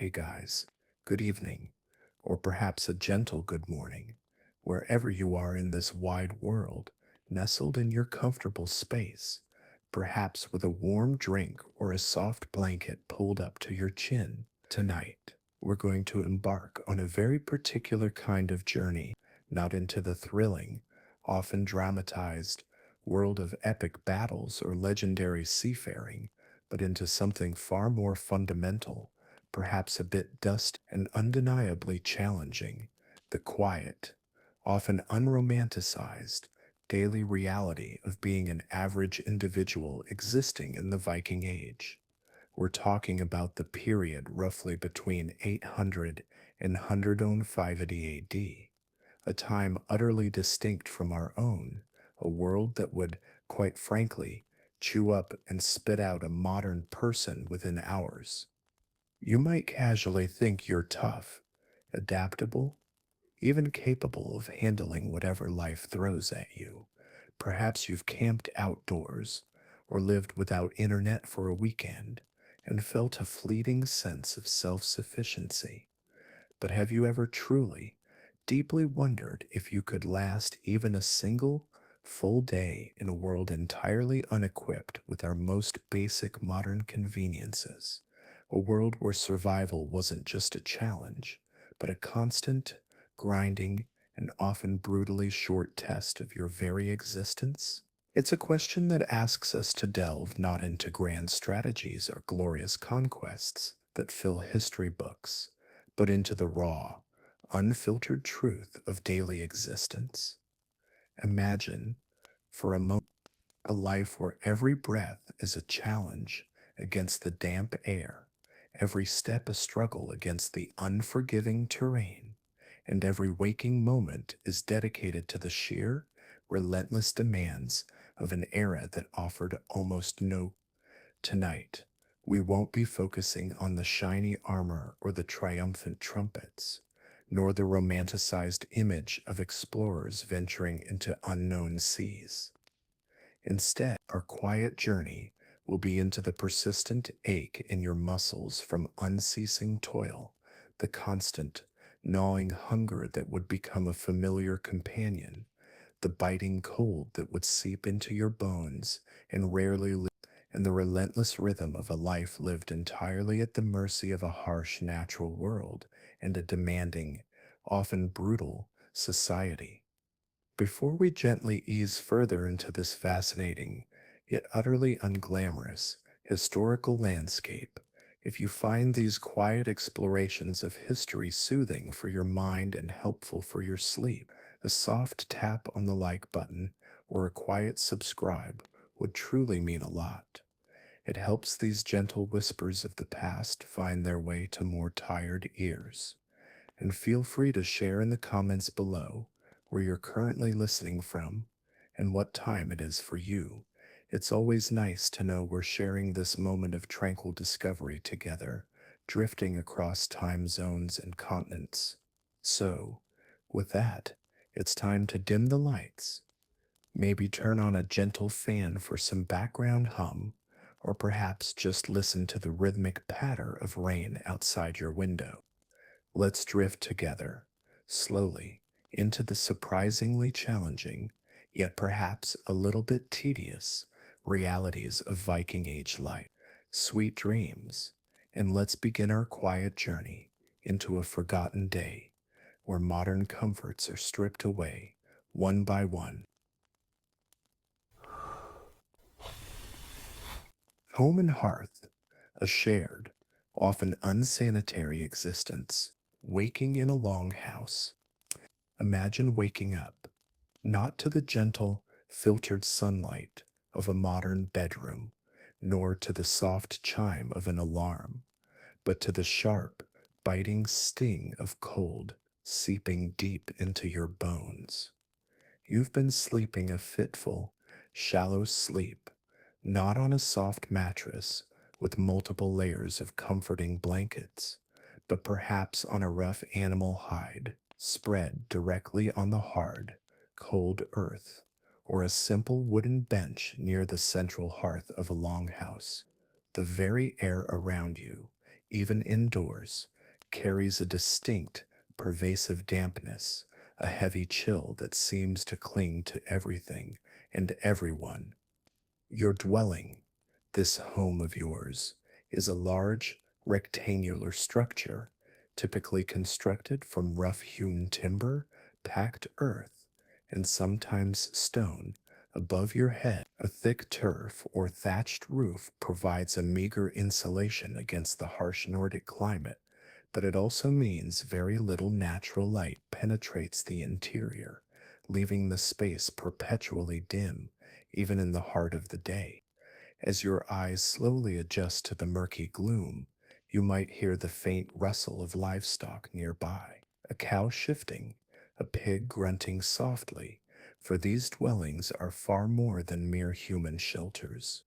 Hey guys, good evening, or perhaps a gentle good morning, wherever you are in this wide world, nestled in your comfortable space, perhaps with a warm drink or a soft blanket pulled up to your chin. Tonight, we're going to embark on a very particular kind of journey, not into the thrilling, often dramatized world of epic battles or legendary seafaring, but into something far more fundamental, perhaps a bit dusty and undeniably challenging, the quiet, often unromanticized, daily reality of being an average individual existing in the Viking Age. We're talking about the period roughly between 800 and 105 AD, a time utterly distinct from our own, a world that would, quite frankly, chew up and spit out a modern person within hours. You might casually think you're tough, adaptable, even capable of handling whatever life throws at you. Perhaps you've camped outdoors or lived without internet for a weekend and felt a fleeting sense of self sufficiency. But have you ever truly, deeply wondered if you could last even a single full day in a world entirely unequipped with our most basic modern conveniences? A world where survival wasn't just a challenge, but a constant, grinding, and often brutally short test of your very existence? It's a question that asks us to delve not into grand strategies or glorious conquests that fill history books, but into the raw, unfiltered truth of daily existence. Imagine, for a moment, a life where every breath is a challenge against the damp air, every step a struggle against the unforgiving terrain, and every waking moment is dedicated to the sheer, relentless demands of an era that offered almost no. Tonight, we won't be focusing on the shiny armor or the triumphant trumpets, nor the romanticized image of explorers venturing into unknown seas. Instead, our quiet journey will be into the persistent ache in your muscles from unceasing toil, the constant, gnawing hunger that would become a familiar companion, the biting cold that would seep into your bones and and the relentless rhythm of a life lived entirely at the mercy of a harsh natural world and a demanding, often brutal, society. Before we gently ease further into this fascinating, yet utterly unglamorous, historical landscape, if you find these quiet explorations of history soothing for your mind and helpful for your sleep, a soft tap on the like button or a quiet subscribe would truly mean a lot. It helps these gentle whispers of the past find their way to more tired ears. And feel free to share in the comments below where you're currently listening from and what time it is for you. It's always nice to know we're sharing this moment of tranquil discovery together, drifting across time zones and continents. So, with that, it's time to dim the lights. Maybe turn on a gentle fan for some background hum, or perhaps just listen to the rhythmic patter of rain outside your window. Let's drift together, slowly, into the surprisingly challenging, yet perhaps a little bit tedious, realities of Viking Age life. Sweet dreams, and let's begin our quiet journey into a forgotten day where modern comforts are stripped away, one by one. Home and hearth, a shared, often unsanitary existence, waking in a long house. Imagine waking up, not to the gentle, filtered sunlight of a modern bedroom, nor to the soft chime of an alarm, but to the sharp, biting sting of cold seeping deep into your bones. You've been sleeping a fitful, shallow sleep, not on a soft mattress with multiple layers of comforting blankets, but perhaps on a rough animal hide spread directly on the hard, cold earth, or a simple wooden bench near the central hearth of a longhouse. The very air around you, even indoors, carries a distinct, pervasive dampness, a heavy chill that seems to cling to everything and everyone. Your dwelling, this home of yours, is a large, rectangular structure, typically constructed from rough hewn timber, packed earth, and sometimes stone. Above your head, a thick turf or thatched roof provides a meager insulation against the harsh Nordic climate, but it also means very little natural light penetrates the interior, leaving the space perpetually dim, even in the heart of the day. As your eyes slowly adjust to the murky gloom, you might hear the faint rustle of livestock nearby, a cow shifting, a pig grunting softly, for these dwellings are far more than mere human shelters.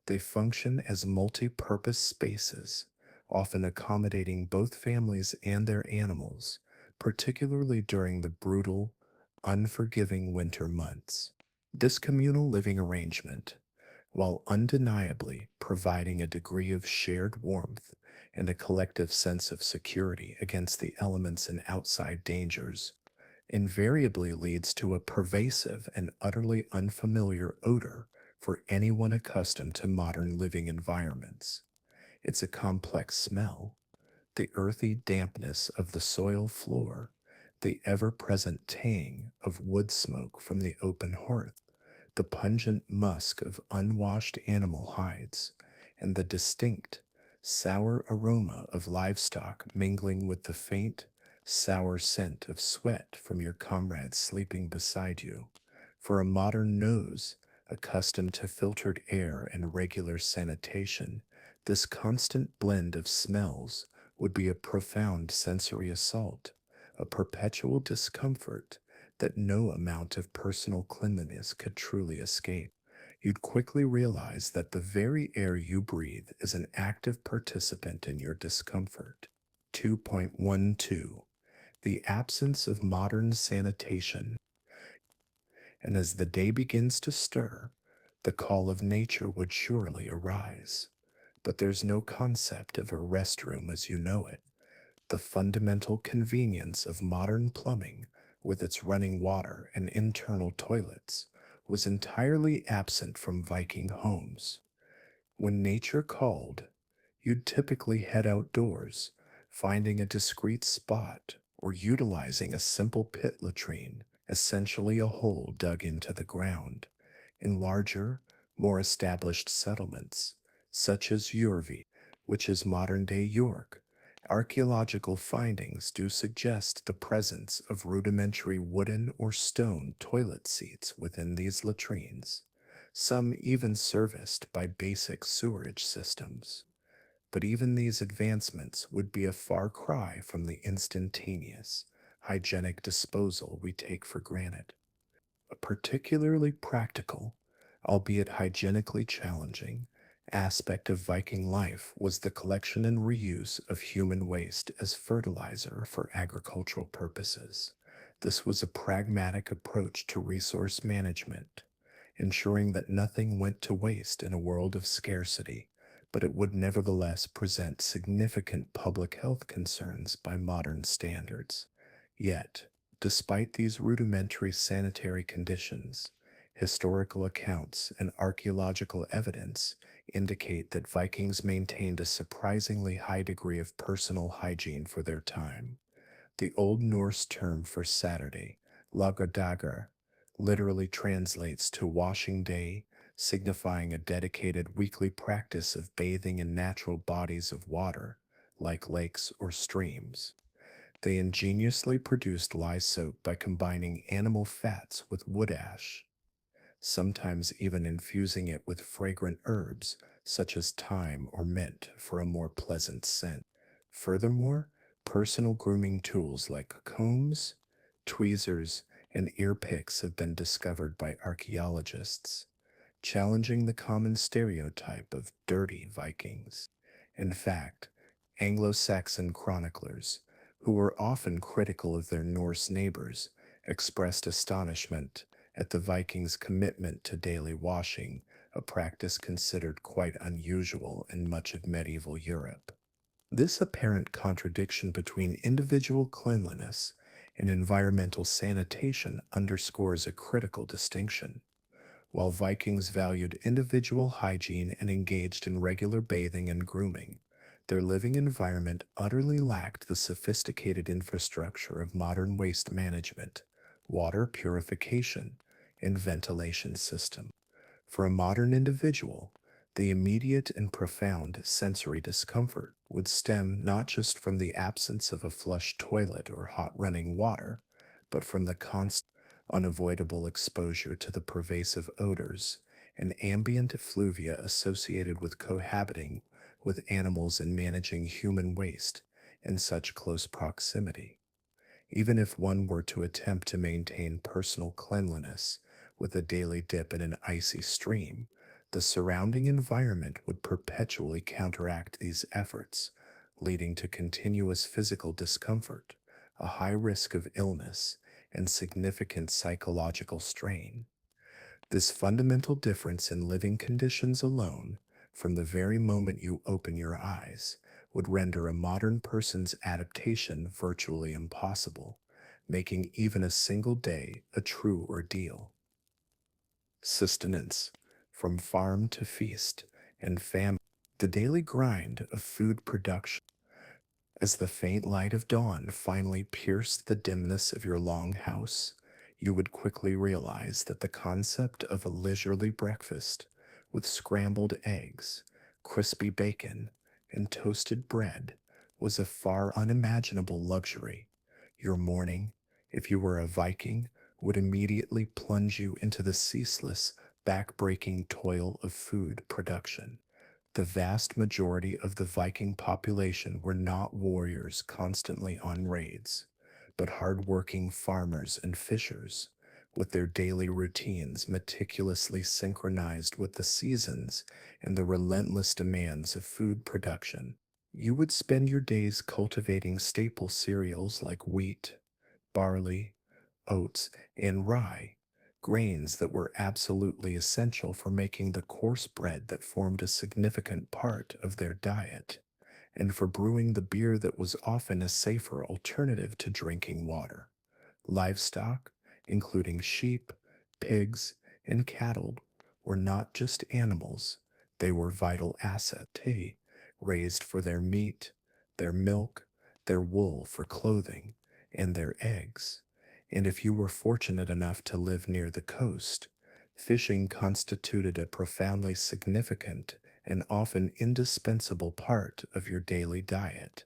They function as multi-purpose spaces, often accommodating both families and their animals, particularly during the brutal, unforgiving winter months. This communal living arrangement, while undeniably providing a degree of shared warmth and a collective sense of security against the elements and outside dangers, invariably leads to a pervasive and utterly unfamiliar odor for anyone accustomed to modern living environments. It's a complex smell, the earthy dampness of the soil floor, the ever present tang of wood smoke from the open hearth, the pungent musk of unwashed animal hides, and the distinct, sour aroma of livestock mingling with the faint, sour scent of sweat from your comrades sleeping beside you. For a modern nose, accustomed to filtered air and regular sanitation, this constant blend of smells would be a profound sensory assault, a perpetual discomfort that no amount of personal cleanliness could truly escape. You'd quickly realize that the very air you breathe is an active participant in your discomfort. 2.12 The absence of modern sanitation. And as the day begins to stir, the call of nature would surely arise. But there's no concept of a restroom as you know it. The fundamental convenience of modern plumbing, with its running water and internal toilets, was entirely absent from Viking homes. When nature called, you'd typically head outdoors, finding a discreet spot or utilizing a simple pit latrine, essentially a hole dug into the ground. In larger, more established settlements, such as Jurvi, which is modern day York, archaeological findings do suggest the presence of rudimentary wooden or stone toilet seats within these latrines, some even serviced by basic sewerage systems. But even these advancements would be a far cry from the instantaneous, hygienic disposal we take for granted. A particularly practical, albeit hygienically challenging, aspect of Viking life was the collection and reuse of human waste as fertilizer for agricultural purposes. This was a pragmatic approach to resource management, ensuring that nothing went to waste in a world of scarcity, but it would nevertheless present significant public health concerns by modern standards. Yet, despite these rudimentary sanitary conditions, historical accounts and archaeological evidence indicate that Vikings maintained a surprisingly high degree of personal hygiene for their time. The Old Norse term for Saturday, lagadagar, literally translates to washing day, signifying a dedicated weekly practice of bathing in natural bodies of water, like lakes or streams. They ingeniously produced lye soap by combining animal fats with wood ash, sometimes even infusing it with fragrant herbs such as thyme or mint for a more pleasant scent. Furthermore, personal grooming tools like combs, tweezers, and ear picks have been discovered by archaeologists, challenging the common stereotype of dirty Vikings. In fact, Anglo Saxon chroniclers, who were often critical of their Norse neighbors, expressed astonishment at the Vikings' commitment to daily washing, a practice considered quite unusual in much of medieval Europe. This apparent contradiction between individual cleanliness and environmental sanitation underscores a critical distinction. While Vikings valued individual hygiene and engaged in regular bathing and grooming, their living environment utterly lacked the sophisticated infrastructure of modern waste management, water purification, and ventilation system. For a modern individual, the immediate and profound sensory discomfort would stem not just from the absence of a flush toilet or hot running water, but from the constant, unavoidable exposure to the pervasive odors and ambient effluvia associated with cohabiting with animals and managing human waste in such close proximity. Even if one were to attempt to maintain personal cleanliness with a daily dip in an icy stream, the surrounding environment would perpetually counteract these efforts, leading to continuous physical discomfort, a high risk of illness, and significant psychological strain. This fundamental difference in living conditions alone, from the very moment you open your eyes, would render a modern person's adaptation virtually impossible, making even a single day a true ordeal. Sustenance, from farm to feast, and famine, the daily grind of food production. As the faint light of dawn finally pierced the dimness of your long house, you would quickly realize that the concept of a leisurely breakfast with scrambled eggs, crispy bacon, and toasted bread was a far unimaginable luxury. Your morning, if you were a Viking, would immediately plunge you into the ceaseless, back-breaking toil of food production. The vast majority of the Viking population were not warriors constantly on raids, but hard-working farmers and fishers, with their daily routines meticulously synchronized with the seasons and the relentless demands of food production. You would spend your days cultivating staple cereals like wheat, barley, oats, and rye, grains that were absolutely essential for making the coarse bread that formed a significant part of their diet, and for brewing the beer that was often a safer alternative to drinking water. Livestock, including sheep, pigs, and cattle, were not just animals, they were vital assets, raised for their meat, their milk, their wool for clothing, and their eggs. And if you were fortunate enough to live near the coast, fishing constituted a profoundly significant and often indispensable part of your daily diet,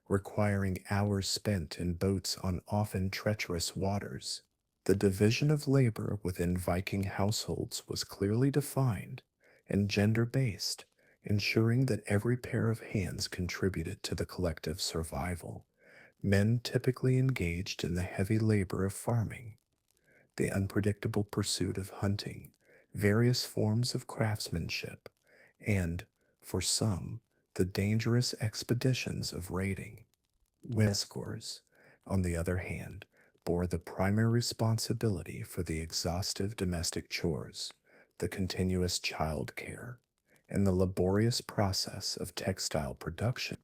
requiring hours spent in boats on often treacherous waters. The division of labor within Viking households was clearly defined and gender based, ensuring that every pair of hands contributed to the collective survival. Men typically engaged in the heavy labor of farming, the unpredictable pursuit of hunting, various forms of craftsmanship, and, for some, the dangerous expeditions of raiding. Whiskers, on the other hand, bore the primary responsibility for the exhaustive domestic chores, the continuous child care, and the laborious process of textile production,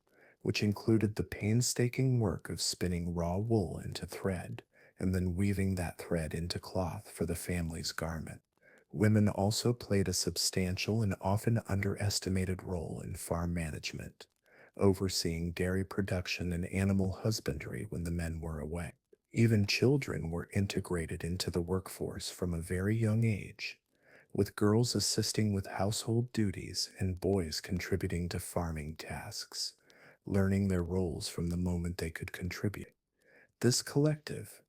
which included the painstaking work of spinning raw wool into thread and then weaving that thread into cloth for the family's garment. Women also played a substantial and often underestimated role in farm management, overseeing dairy production and animal husbandry when the men were away. Even children were integrated into the workforce from a very young age, with girls assisting with household duties and boys contributing to farming tasks, learning their roles from the moment they could contribute. This collective,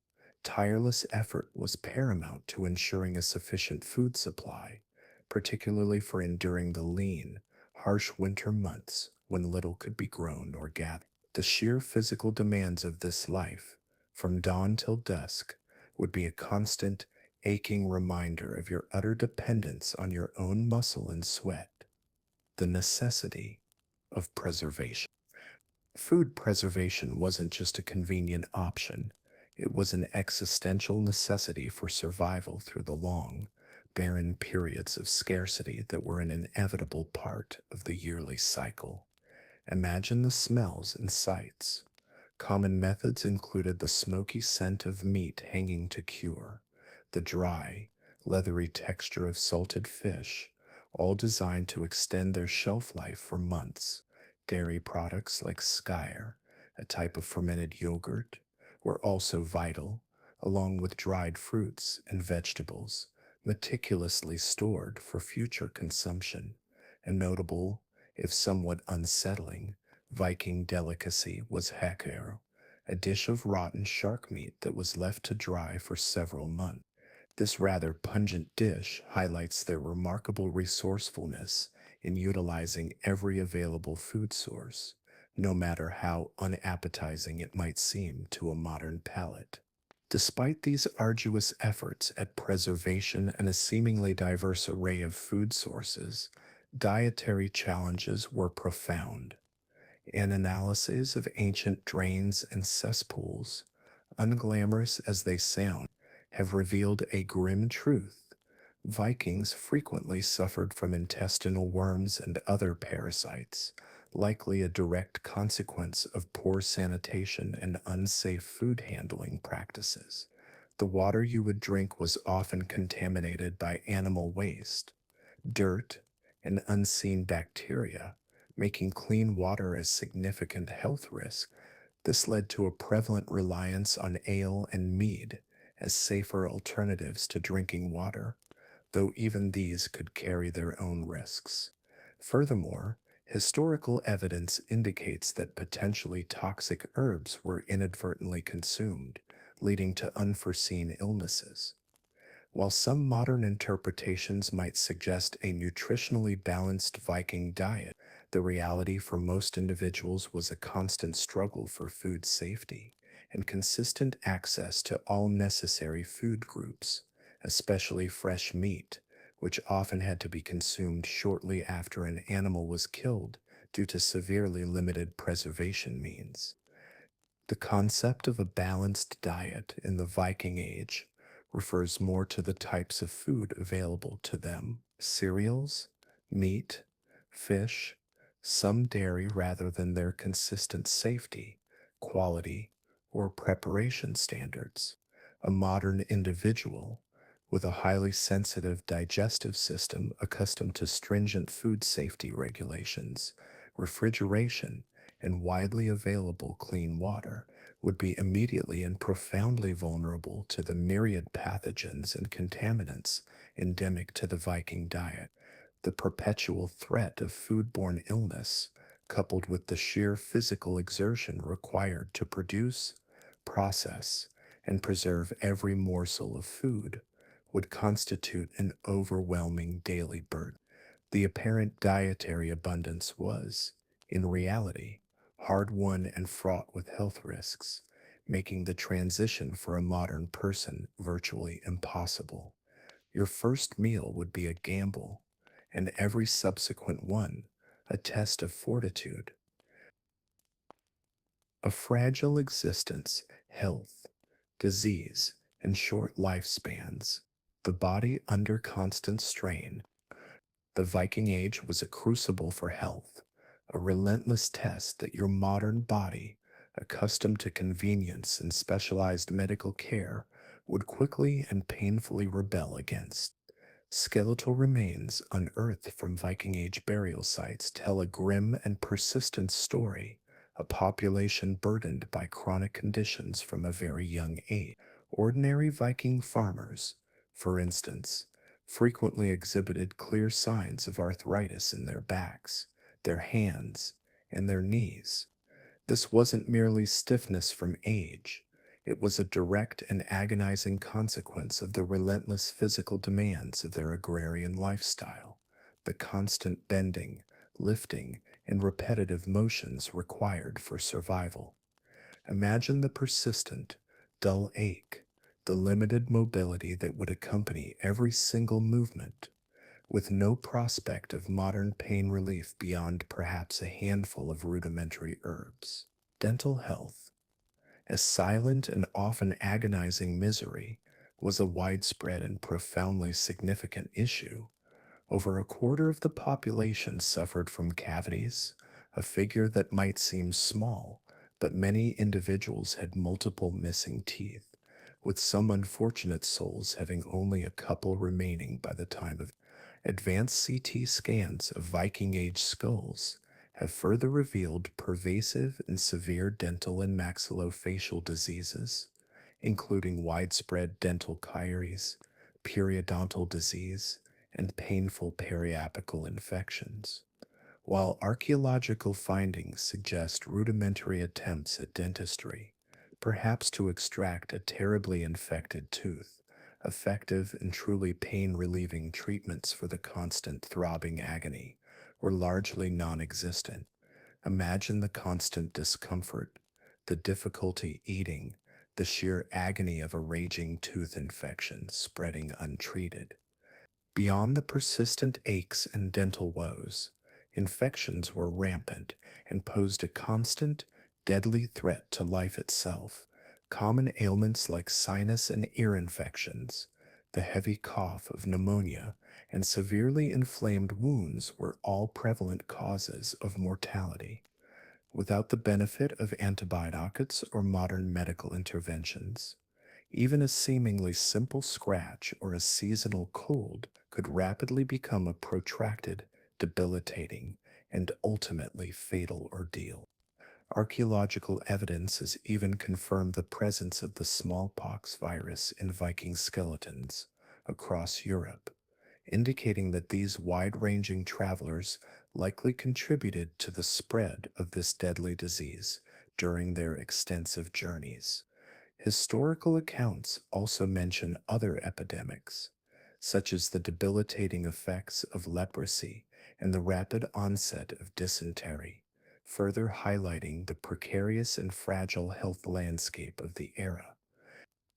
tireless effort was paramount to ensuring a sufficient food supply, particularly for enduring the lean, harsh winter months when little could be grown or gathered. The sheer physical demands of this life, from dawn till dusk, would be a constant, aching reminder of your utter dependence on your own muscle and sweat, the necessity of preservation. Food preservation wasn't just a convenient option, it was an existential necessity for survival through the long, barren periods of scarcity that were an inevitable part of the yearly cycle. Imagine the smells and sights. Common methods included the smoky scent of meat hanging to cure, the dry, leathery texture of salted fish, all designed to extend their shelf life for months. Dairy products like skyr, a type of fermented yogurt, were also vital, along with dried fruits and vegetables, meticulously stored for future consumption. A notable, if somewhat unsettling, Viking delicacy was hacker, a dish of rotten shark meat that was left to dry for several months. This rather pungent dish highlights their remarkable resourcefulness in utilizing every available food source, no matter how unappetizing it might seem to a modern palate. Despite these arduous efforts at preservation and a seemingly diverse array of food sources, dietary challenges were profound. An analysis of ancient drains and cesspools, unglamorous as they sound, have revealed a grim truth. Vikings frequently suffered from intestinal worms and other parasites, likely a direct consequence of poor sanitation and unsafe food handling practices. The water you would drink was often contaminated by animal waste, dirt, and unseen bacteria, making clean water a significant health risk. This led to a prevalent reliance on ale and mead as safer alternatives to drinking water, though even these could carry their own risks. Furthermore, historical evidence indicates that potentially toxic herbs were inadvertently consumed, leading to unforeseen illnesses. While some modern interpretations might suggest a nutritionally balanced Viking diet, the reality for most individuals was a constant struggle for food safety and consistent access to all necessary food groups, especially fresh meat, which often had to be consumed shortly after an animal was killed due to severely limited preservation means. The concept of a balanced diet in the Viking Age refers more to the types of food available to them: cereals, meat, fish, some dairy rather than their consistent safety, quality, or preparation standards. A modern individual with a highly sensitive digestive system accustomed to stringent food safety regulations, refrigeration, and widely available clean water would be immediately and profoundly vulnerable to the myriad pathogens and contaminants endemic to the Viking diet. The perpetual threat of foodborne illness, coupled with the sheer physical exertion required to produce, process, and preserve every morsel of food, would constitute an overwhelming daily burden. The apparent dietary abundance was, in reality, hard won and fraught with health risks, making the transition for a modern person virtually impossible. Your first meal would be a gamble, and every subsequent one a test of fortitude. A fragile existence, health, disease, and short lifespans. The body under constant strain. The Viking Age was a crucible for health, a relentless test that your modern body, accustomed to convenience and specialized medical care, would quickly and painfully rebel against. Skeletal remains unearthed from Viking Age burial sites tell a grim and persistent story, a population burdened by chronic conditions from a very young age. Ordinary Viking farmers, for instance, frequently exhibited clear signs of arthritis in their backs, their hands, and their knees. This wasn't merely stiffness from age. It was a direct and agonizing consequence of the relentless physical demands of their agrarian lifestyle, the constant bending, lifting, and repetitive motions required for survival. Imagine the persistent, dull ache, the limited mobility that would accompany every single movement, with no prospect of modern pain relief beyond perhaps a handful of rudimentary herbs. Dental health, a silent and often agonizing misery, was a widespread and profoundly significant issue. Over a quarter of the population suffered from cavities, a figure that might seem small, but many individuals had multiple missing teeth, with some unfortunate souls having only a couple remaining by the time of advanced CT scans of Viking Age skulls have further revealed pervasive and severe dental and maxillofacial diseases, including widespread dental caries, periodontal disease, and painful periapical infections. While archaeological findings suggest rudimentary attempts at dentistry, perhaps to extract a terribly infected tooth, effective and truly pain relieving treatments for the constant throbbing agony were largely non existent. Imagine the constant discomfort, the difficulty eating, the sheer agony of a raging tooth infection spreading untreated. Beyond the persistent aches and dental woes, infections were rampant and posed a constant, deadly threat to life itself. Common ailments like sinus and ear infections, the heavy cough of pneumonia, and severely inflamed wounds were all prevalent causes of mortality. Without the benefit of antibiotics or modern medical interventions, even a seemingly simple scratch or a seasonal cold could rapidly become a protracted, debilitating, and ultimately fatal ordeal. Archaeological evidence has even confirmed the presence of the smallpox virus in Viking skeletons across Europe, indicating that these wide ranging travelers likely contributed to the spread of this deadly disease during their extensive journeys. Historical accounts also mention other epidemics, such as the debilitating effects of leprosy and the rapid onset of dysentery, further highlighting the precarious and fragile health landscape of the era.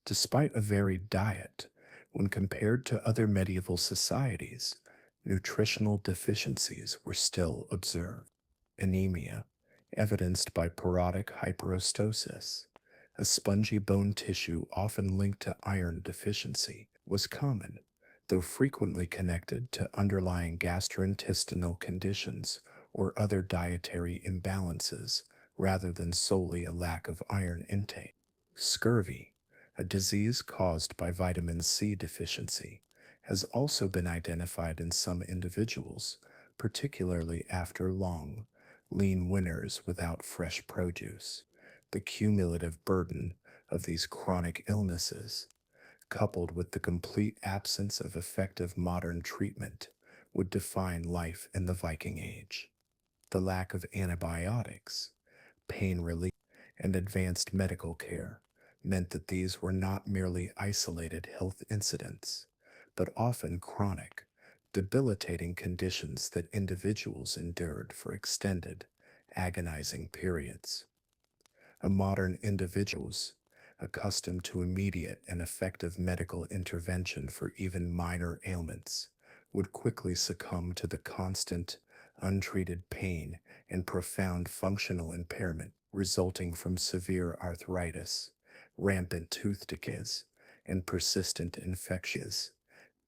Despite a varied diet, when compared to other medieval societies, nutritional deficiencies were still observed. Anemia, evidenced by parodic hyperostosis, a spongy bone tissue often linked to iron deficiency, was common, though frequently connected to underlying gastrointestinal conditions or other dietary imbalances rather than solely a lack of iron intake. Scurvy, a disease caused by vitamin C deficiency, has also been identified in some individuals, particularly after long, lean winters without fresh produce. The cumulative burden of these chronic illnesses, coupled with the complete absence of effective modern treatment, would define life in the Viking Age. The lack of antibiotics, pain relief, and advanced medical care meant that these were not merely isolated health incidents, but often chronic, debilitating conditions that individuals endured for extended, agonizing periods. A modern individuals accustomed to immediate and effective medical intervention for even minor ailments would quickly succumb to the constant, untreated pain and profound functional impairment resulting from severe arthritis, rampant tooth decays, and persistent infections.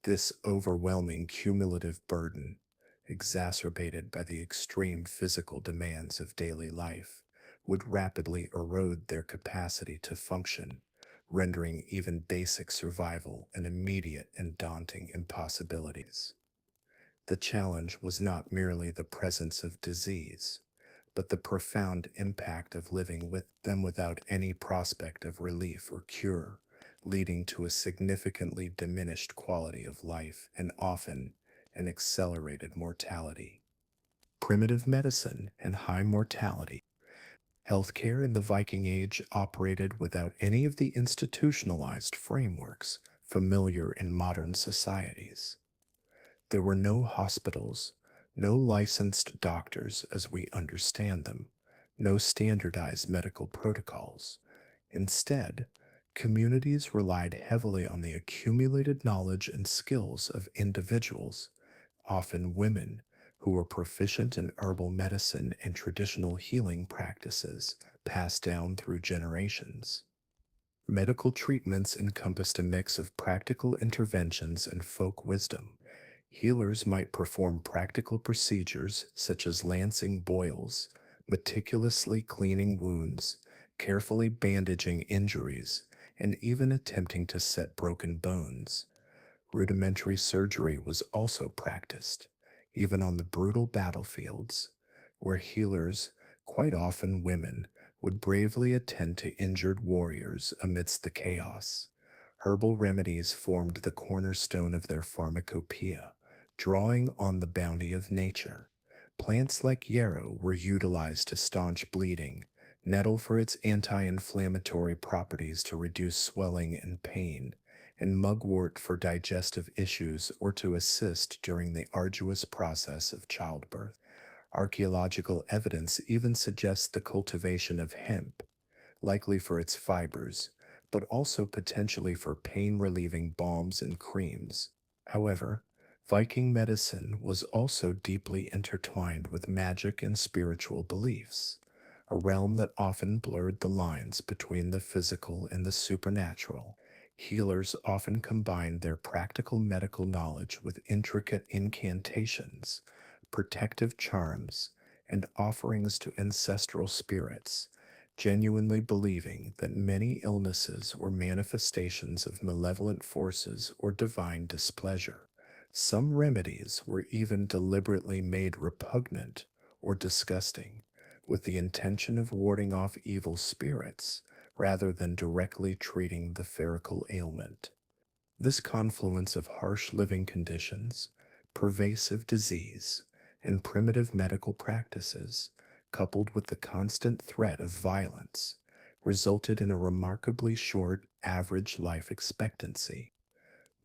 This overwhelming cumulative burden, exacerbated by the extreme physical demands of daily life, would rapidly erode their capacity to function, rendering even basic survival an immediate and daunting impossibilities. The challenge was not merely the presence of disease, but the profound impact of living with them without any prospect of relief or cure, leading to a significantly diminished quality of life and often an accelerated mortality. Primitive medicine and high mortality. Healthcare in the Viking Age operated without any of the institutionalized frameworks familiar in modern societies. There were no hospitals, no licensed doctors as we understand them, no standardized medical protocols. Instead, communities relied heavily on the accumulated knowledge and skills of individuals, often women, who were proficient in herbal medicine and traditional healing practices passed down through generations. Medical treatments encompassed a mix of practical interventions and folk wisdom, Healers might perform practical procedures such as lancing boils, meticulously cleaning wounds, carefully bandaging injuries, and even attempting to set broken bones. Rudimentary surgery was also practiced, even on the brutal battlefields, where healers, quite often women, would bravely attend to injured warriors amidst the chaos. Herbal remedies formed the cornerstone of their pharmacopoeia, drawing on the bounty of nature. Plants like yarrow were utilized to staunch bleeding, nettle for its anti inflammatory properties to reduce swelling and pain, and mugwort for digestive issues or to assist during the arduous process of childbirth. Archaeological evidence even suggests the cultivation of hemp, likely for its fibers, but also potentially for pain relieving balms and creams. However, Viking medicine was also deeply intertwined with magic and spiritual beliefs, a realm that often blurred the lines between the physical and the supernatural. Healers often combined their practical medical knowledge with intricate incantations, protective charms, and offerings to ancestral spirits, genuinely believing that many illnesses were manifestations of malevolent forces or divine displeasure. Some remedies were even deliberately made repugnant or disgusting, with the intention of warding off evil spirits rather than directly treating the physical ailment. This confluence of harsh living conditions, pervasive disease, and primitive medical practices, coupled with the constant threat of violence, resulted in a remarkably short average life expectancy.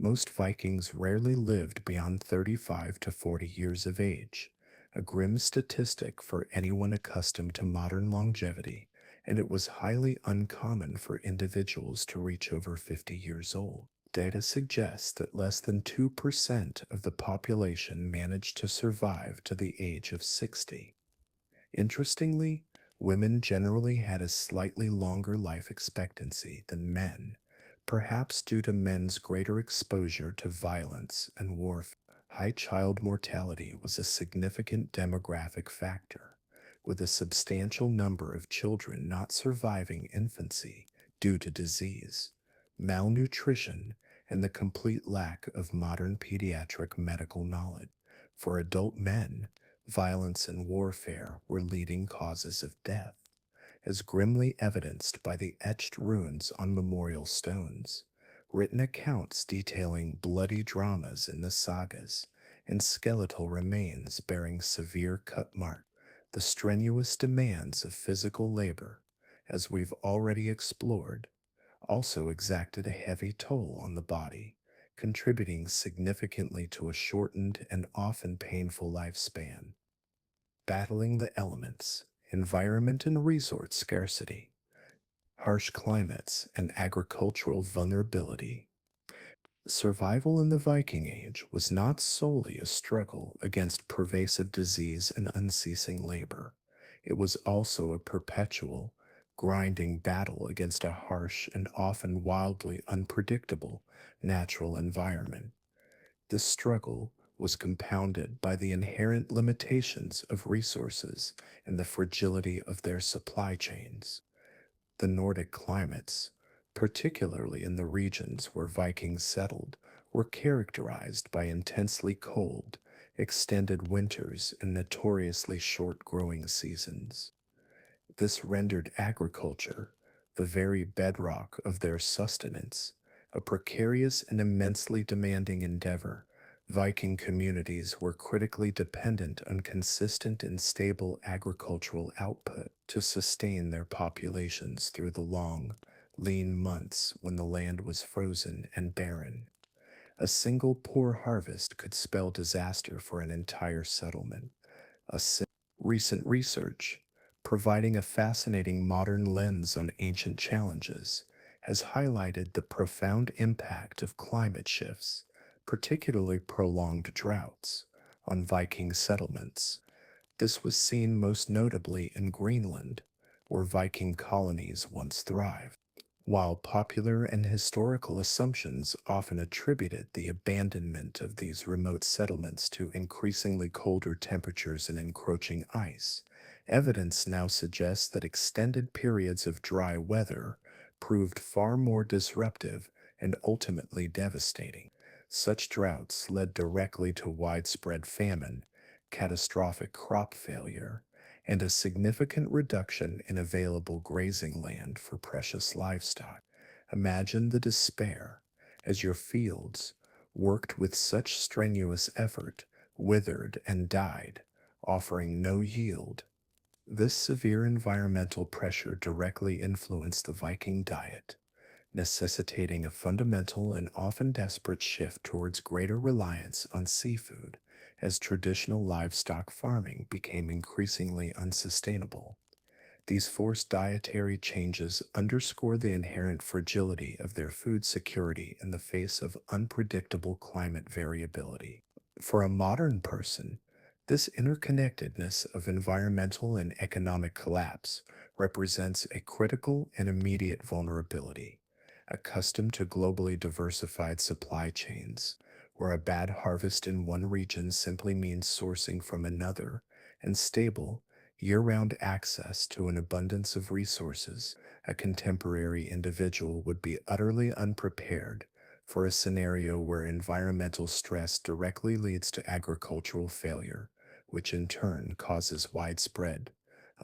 Most Vikings rarely lived beyond 35 to 40 years of age, a grim statistic for anyone accustomed to modern longevity, and it was highly uncommon for individuals to reach over 50 years old. Data suggests that less than 2% of the population managed to survive to the age of 60. Interestingly, women generally had a slightly longer life expectancy than men, perhaps due to men's greater exposure to violence and warfare. High child mortality was a significant demographic factor, with a substantial number of children not surviving infancy due to disease, malnutrition, and the complete lack of modern pediatric medical knowledge. For adult men, violence and warfare were leading causes of death, as grimly evidenced by the etched runes on memorial stones, written accounts detailing bloody dramas in the sagas, and skeletal remains bearing severe cut marks. The strenuous demands of physical labor, as we've already explored, also exacted a heavy toll on the body, contributing significantly to a shortened and often painful lifespan. Battling the elements, environment and resource scarcity, harsh climates, and agricultural vulnerability. Survival in the Viking Age was not solely a struggle against pervasive disease and unceasing labor. It was also a perpetual, grinding battle against a harsh and often wildly unpredictable natural environment. This struggle was compounded by the inherent limitations of resources and the fragility of their supply chains. The Nordic climates, particularly in the regions where Vikings settled, were characterized by intensely cold, extended winters and notoriously short growing seasons. This rendered agriculture, the very bedrock of their sustenance, a precarious and immensely demanding endeavor. Viking communities were critically dependent on consistent and stable agricultural output to sustain their populations through the long, lean months when the land was frozen and barren. A single poor harvest could spell disaster for an entire settlement. A recent research, providing a fascinating modern lens on ancient challenges, has highlighted the profound impact of climate shifts, particularly prolonged droughts, on Viking settlements. This was seen most notably in Greenland, where Viking colonies once thrived. While popular and historical assumptions often attributed the abandonment of these remote settlements to increasingly colder temperatures and encroaching ice, evidence now suggests that extended periods of dry weather proved far more disruptive and ultimately devastating. Such droughts led directly to widespread famine, catastrophic crop failure, and a significant reduction in available grazing land for precious livestock. Imagine the despair as your fields, worked with such strenuous effort, withered and died, offering no yield. This severe environmental pressure directly influenced the Viking diet, necessitating a fundamental and often desperate shift towards greater reliance on seafood as traditional livestock farming became increasingly unsustainable. These forced dietary changes underscore the inherent fragility of their food security in the face of unpredictable climate variability. For a modern person, this interconnectedness of environmental and economic collapse represents a critical and immediate vulnerability. Accustomed to globally diversified supply chains, where a bad harvest in one region simply means sourcing from another, and stable, year round access to an abundance of resources, a contemporary individual would be utterly unprepared for a scenario where environmental stress directly leads to agricultural failure, which in turn causes widespread,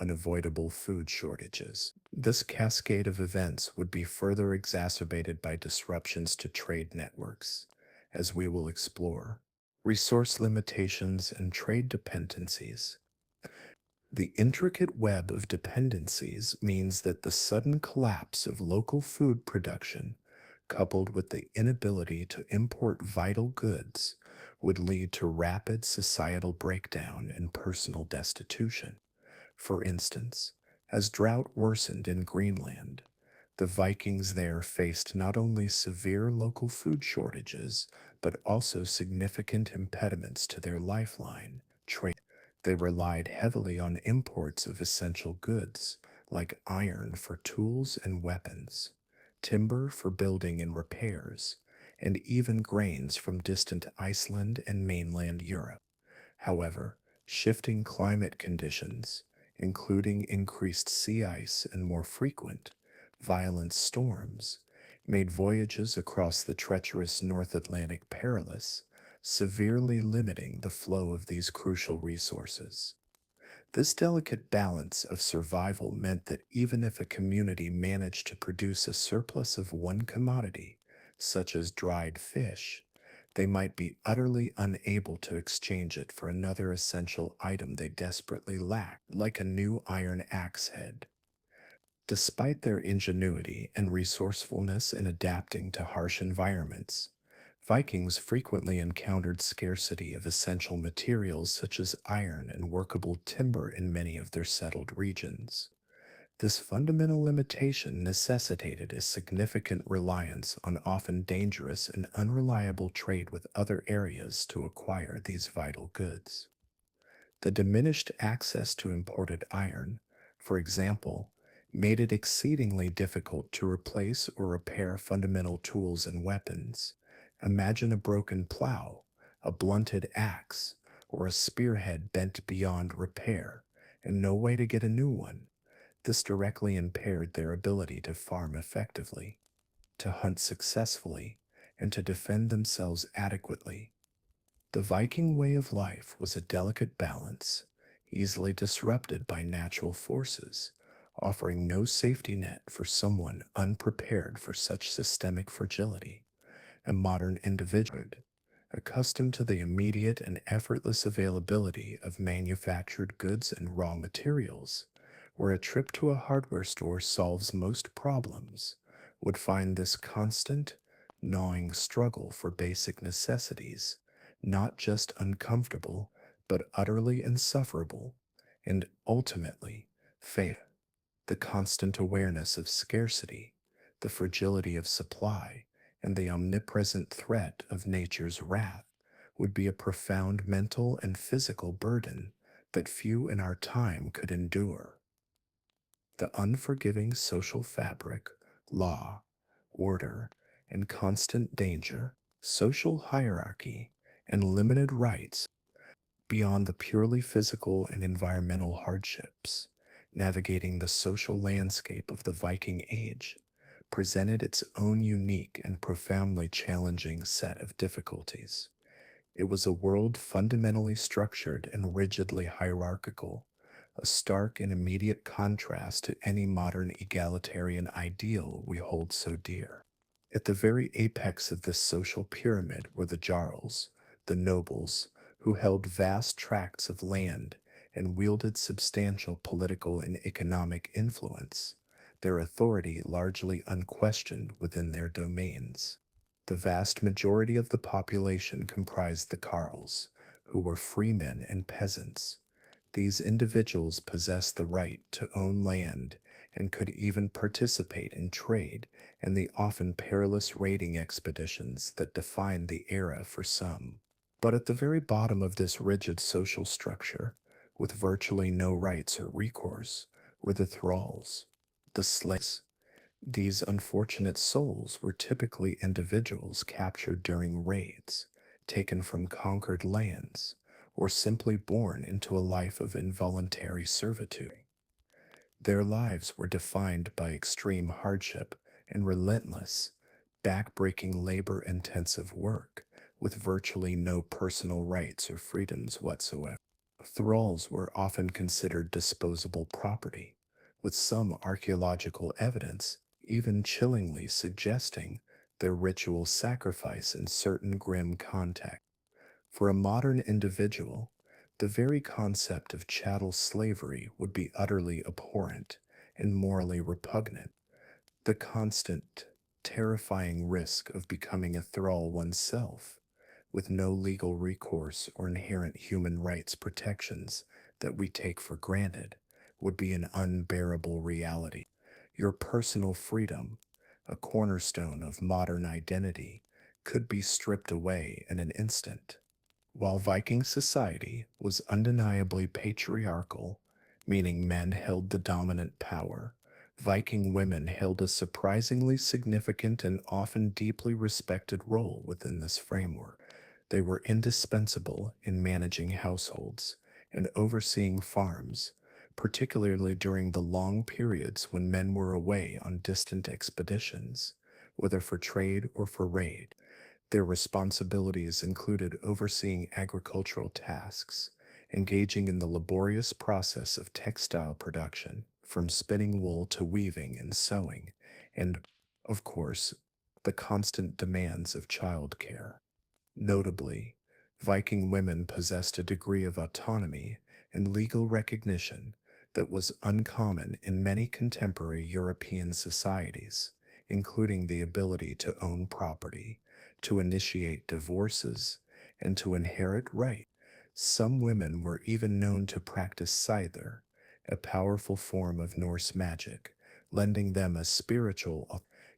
unavoidable food shortages. This cascade of events would be further exacerbated by disruptions to trade networks, as we will explore. Resource limitations and trade dependencies. The intricate web of dependencies means that the sudden collapse of local food production, coupled with the inability to import vital goods, would lead to rapid societal breakdown and personal destitution. For instance, as drought worsened in Greenland, the Vikings there faced not only severe local food shortages, but also significant impediments to their lifeline, trade. They relied heavily on imports of essential goods, like iron for tools and weapons, timber for building and repairs, and even grains from distant Iceland and mainland Europe. However, shifting climate conditions, including increased sea ice and more frequent, violent storms, made voyages across the treacherous North Atlantic perilous, severely limiting the flow of these crucial resources. This delicate balance of survival meant that even if a community managed to produce a surplus of one commodity, such as dried fish, they might be utterly unable to exchange it for another essential item they desperately lacked, like a new iron axe head. Despite their ingenuity and resourcefulness in adapting to harsh environments, Vikings frequently encountered scarcity of essential materials such as iron and workable timber in many of their settled regions. This fundamental limitation necessitated a significant reliance on often dangerous and unreliable trade with other areas to acquire these vital goods. The diminished access to imported iron, for example, made it exceedingly difficult to replace or repair fundamental tools and weapons. Imagine a broken plow, a blunted axe, or a spearhead bent beyond repair, and no way to get a new one. This directly impaired their ability to farm effectively, to hunt successfully, and to defend themselves adequately. The Viking way of life was a delicate balance, easily disrupted by natural forces, offering no safety net for someone unprepared for such systemic fragility. A modern individual, accustomed to the immediate and effortless availability of manufactured goods and raw materials, where a trip to a hardware store solves most problems, would find this constant, gnawing struggle for basic necessities not just uncomfortable, but utterly insufferable, and ultimately, faith, the constant awareness of scarcity, the fragility of supply, and the omnipresent threat of nature's wrath would be a profound mental and physical burden that few in our time could endure. The unforgiving social fabric, law, order, and constant danger, social hierarchy, and limited rights beyond the purely physical and environmental hardships. Navigating the social landscape of the Viking Age presented its own unique and profoundly challenging set of difficulties. It was a world fundamentally structured and rigidly hierarchical, a stark and immediate contrast to any modern egalitarian ideal we hold so dear. At the very apex of this social pyramid were the jarls, the nobles, who held vast tracts of land and wielded substantial political and economic influence, their authority largely unquestioned within their domains. The vast majority of the population comprised the carls, who were freemen and peasants. These individuals possessed the right to own land and could even participate in trade and the often perilous raiding expeditions that defined the era for some. But at the very bottom of this rigid social structure, with virtually no rights or recourse, were the thralls, the slaves. These unfortunate souls were typically individuals captured during raids, taken from conquered lands, or simply born into a life of involuntary servitude. Their lives were defined by extreme hardship and relentless, back-breaking labor-intensive work with virtually no personal rights or freedoms whatsoever. Thralls were often considered disposable property, with some archaeological evidence even chillingly suggesting their ritual sacrifice in certain grim contexts. For a modern individual, the very concept of chattel slavery would be utterly abhorrent and morally repugnant. The constant, terrifying risk of becoming a thrall oneself, with no legal recourse or inherent human rights protections that we take for granted, would be an unbearable reality. Your personal freedom, a cornerstone of modern identity, could be stripped away in an instant. While Viking society was undeniably patriarchal, meaning men held the dominant power, Viking women held a surprisingly significant and often deeply respected role within this framework. They were indispensable in managing households and overseeing farms, particularly during the long periods when men were away on distant expeditions, whether for trade or for raid. Their responsibilities included overseeing agricultural tasks, engaging in the laborious process of textile production, from spinning wool to weaving and sewing, and, of course, the constant demands of childcare. Notably, Viking women possessed a degree of autonomy and legal recognition that was uncommon in many contemporary European societies, including the ability to own property, to initiate divorces, and to inherit rights. Some women were even known to practice scyther, a powerful form of Norse magic, lending them a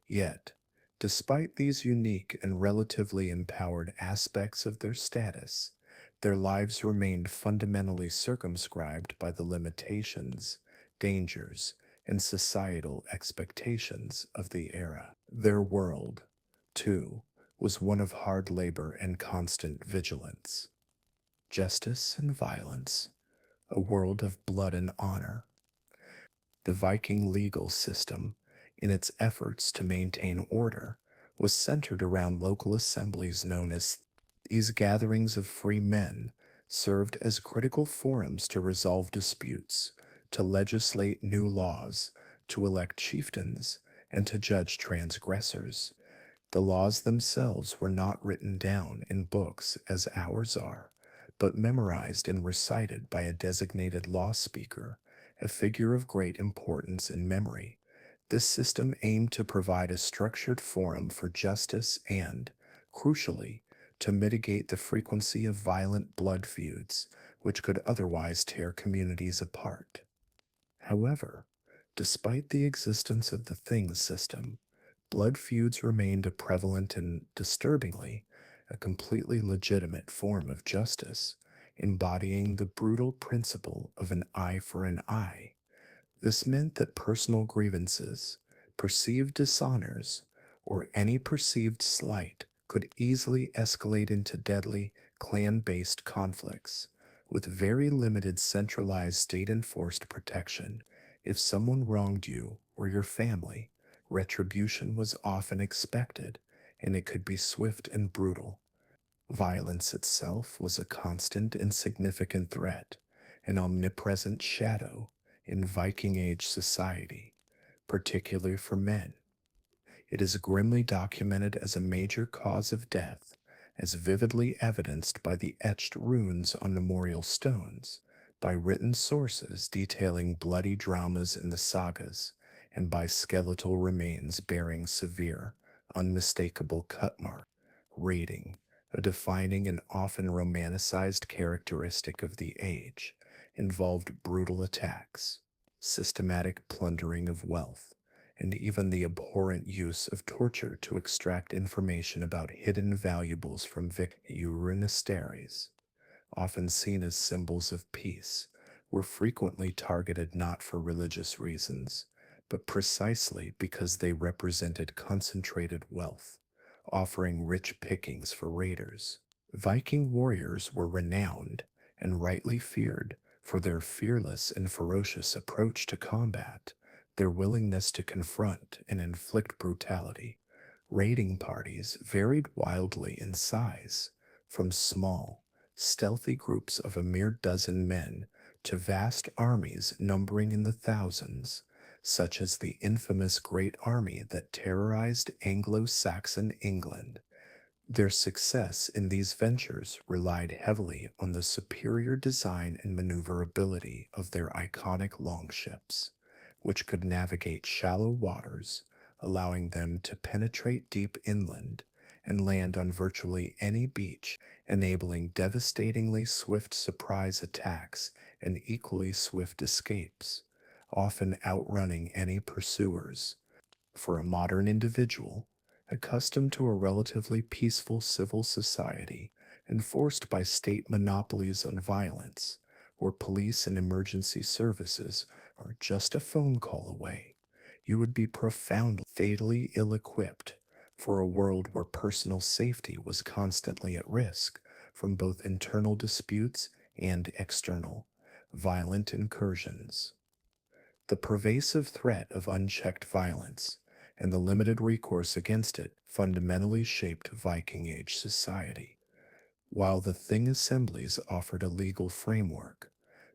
yet, despite these unique and relatively empowered aspects of their status, their lives remained fundamentally circumscribed by the limitations, dangers, and societal expectations of the era. Their world, too, was one of hard labor and constant vigilance, justice and violence, a world of blood and honor. The Viking legal system, in its efforts to maintain order, was centered around local assemblies known as these gatherings of free men served as critical forums to resolve disputes, to legislate new laws, to elect chieftains, and to judge transgressors. The laws themselves were not written down in books as ours are, but memorized and recited by a designated law speaker, a figure of great importance in memory. This system aimed to provide a structured forum for justice and, crucially, to mitigate the frequency of violent blood feuds which could otherwise tear communities apart. However, despite the existence of the Things system, blood feuds remained a prevalent and, disturbingly, a completely legitimate form of justice, embodying the brutal principle of an eye for an eye. This meant that personal grievances, Perceived dishonors, or any perceived slight, could easily escalate into deadly clan based conflicts. With very limited centralized state enforced protection, if someone wronged you or your family, retribution was often expected, and it could be swift and brutal. Violence itself was a constant and significant threat, an omnipresent shadow in Viking Age society, particularly for men. It is grimly documented as a major cause of death, as vividly evidenced by the etched runes on memorial stones, by written sources detailing bloody dramas in the sagas, and by skeletal remains bearing severe, unmistakable cut marks. Raiding, a defining and often romanticized characteristic of the age, involved brutal attacks, systematic plundering of wealth, and even the abhorrent use of torture to extract information about hidden valuables from Uranisteries, often seen as symbols of peace, were frequently targeted not for religious reasons, but precisely because they represented concentrated wealth, offering rich pickings for raiders. Viking warriors were renowned and rightly feared for their fearless and ferocious approach to combat, their willingness to confront and inflict brutality. Raiding parties varied wildly in size, from small, stealthy groups of a mere dozen men to vast armies numbering in the thousands, such as the infamous Great Army that terrorized Anglo Saxon England. Their success in these ventures relied heavily on the superior design and maneuverability of their iconic longships, which could navigate shallow waters, allowing them to penetrate deep inland and land on virtually any beach, enabling devastatingly swift surprise attacks and equally swift escapes, often outrunning any pursuers. For a modern individual, accustomed to a relatively peaceful civil society enforced by state monopolies on violence, where police and emergency services are just a phone call away, you would be profoundly, fatally ill equipped for a world where personal safety was constantly at risk from both internal disputes and external, violent incursions. The pervasive threat of unchecked violence and the limited recourse against it fundamentally shaped Viking Age society. While the Thing assemblies offered a legal framework,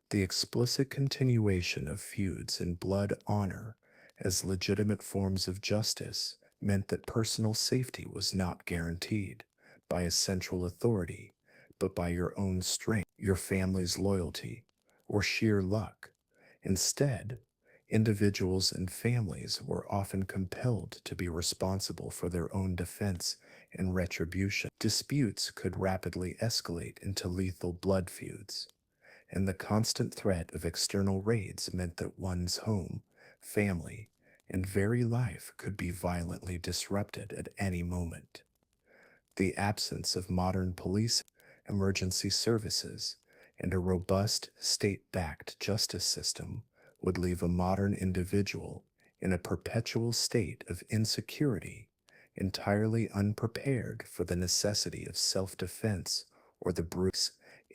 the explicit continuation of feuds and blood honor as legitimate forms of justice meant that personal safety was not guaranteed by a central authority, but by your own strength, your family's loyalty, or sheer luck. Instead, individuals and families were often compelled to be responsible for their own defense and retribution. Disputes could rapidly escalate into lethal blood feuds, and the constant threat of external raids meant that one's home, family, and very life could be violently disrupted at any moment. The absence of modern police, emergency services, and a robust state backed justice system would leave a modern individual in a perpetual state of insecurity, entirely unprepared for the necessity of self defense or the brutal,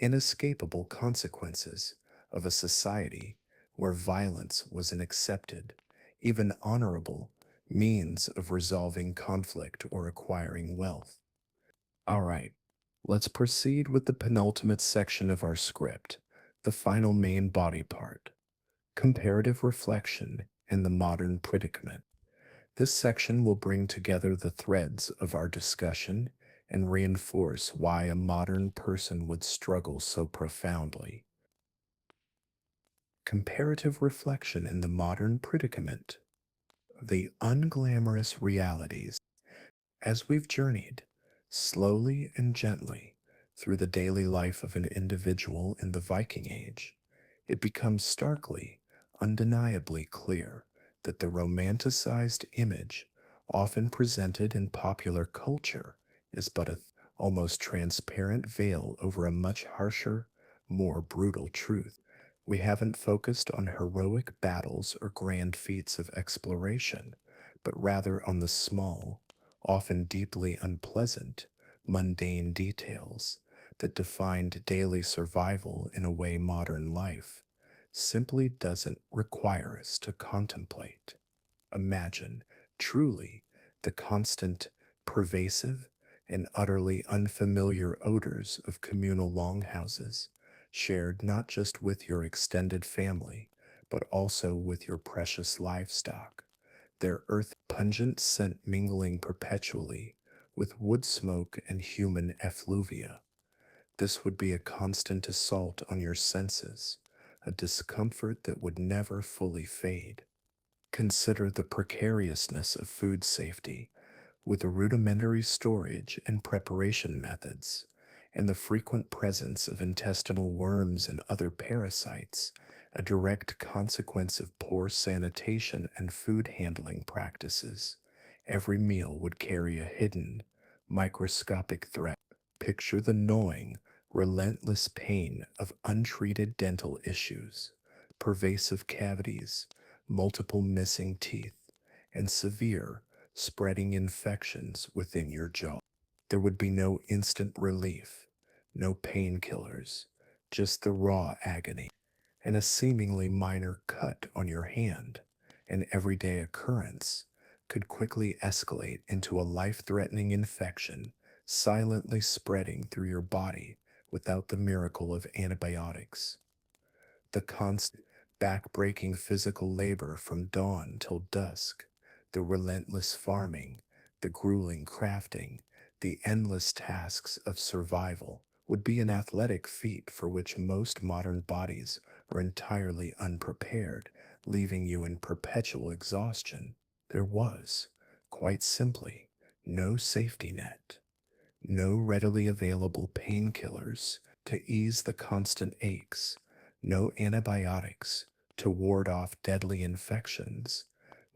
inescapable consequences of a society where violence was an accepted, even honorable, means of resolving conflict or acquiring wealth. All right, let's proceed with the penultimate section of our script, the final main body part, comparative reflection and the modern predicament. This section will bring together the threads of our discussion and reinforce why a modern person would struggle so profoundly. Comparative reflection in the modern predicament, the unglamorous realities. As we've journeyed, slowly and gently, through the daily life of an individual in the Viking Age, it becomes starkly, undeniably clear that the romanticized image often presented in popular culture is but a almost transparent veil over a much harsher, more brutal truth. We haven't focused on heroic battles or grand feats of exploration, but rather on the small, often deeply unpleasant, mundane details that defined daily survival in a way modern life simply doesn't require us to contemplate. Imagine, truly, the constant, pervasive, and utterly unfamiliar odors of communal longhouses, shared not just with your extended family, but also with your precious livestock, their earth pungent scent mingling perpetually with wood smoke and human effluvia. This would be a constant assault on your senses, a discomfort that would never fully fade. Consider the precariousness of food safety with the rudimentary storage and preparation methods, and the frequent presence of intestinal worms and other parasites, a direct consequence of poor sanitation and food handling practices. Every meal would carry a hidden, microscopic threat. Picture the gnawing, relentless pain of untreated dental issues, pervasive cavities, multiple missing teeth, and severe, spreading infections within your jaw. There would be no instant relief, no painkillers, just the raw agony, and a seemingly minor cut on your hand, an everyday occurrence, could quickly escalate into a life threatening infection, silently spreading through your body without the miracle of antibiotics. The constant, back-breaking physical labor from dawn till dusk, the relentless farming, the grueling crafting, the endless tasks of survival would be an athletic feat for which most modern bodies are entirely unprepared, leaving you in perpetual exhaustion. There was, quite simply, no safety net, no readily available painkillers to ease the constant aches, no antibiotics to ward off deadly infections,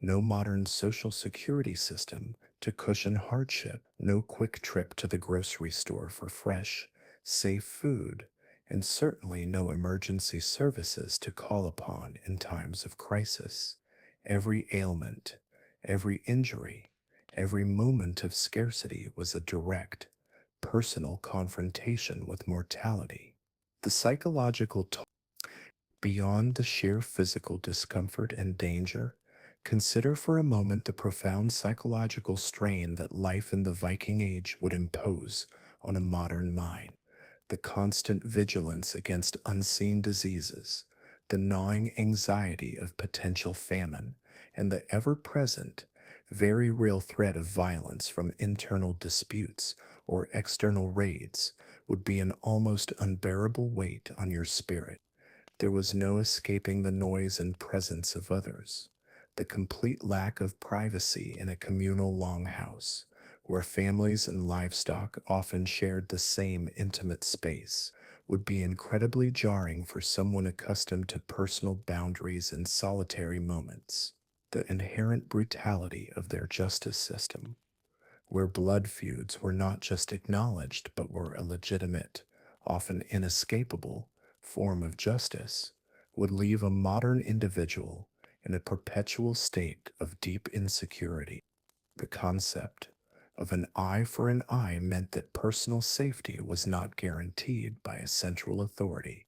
no modern social security system to cushion hardship, no quick trip to the grocery store for fresh, safe food, and certainly no emergency services to call upon in times of crisis. Every ailment, every injury, every moment of scarcity was a direct, personal confrontation with mortality. The psychological toll, beyond the sheer physical discomfort and danger, consider for a moment the profound psychological strain that life in the Viking Age would impose on a modern mind. The constant vigilance against unseen diseases, the gnawing anxiety of potential famine, and the ever present, very real threat of violence from internal disputes or external raids would be an almost unbearable weight on your spirit. There was no escaping the noise and presence of others. The complete lack of privacy in a communal longhouse, where families and livestock often shared the same intimate space, would be incredibly jarring for someone accustomed to personal boundaries and solitary moments. The inherent brutality of their justice system, where blood feuds were not just acknowledged but were a legitimate, often inescapable, form of justice, would leave a modern individual in a perpetual state of deep insecurity. The concept of an eye for an eye meant that personal safety was not guaranteed by a central authority,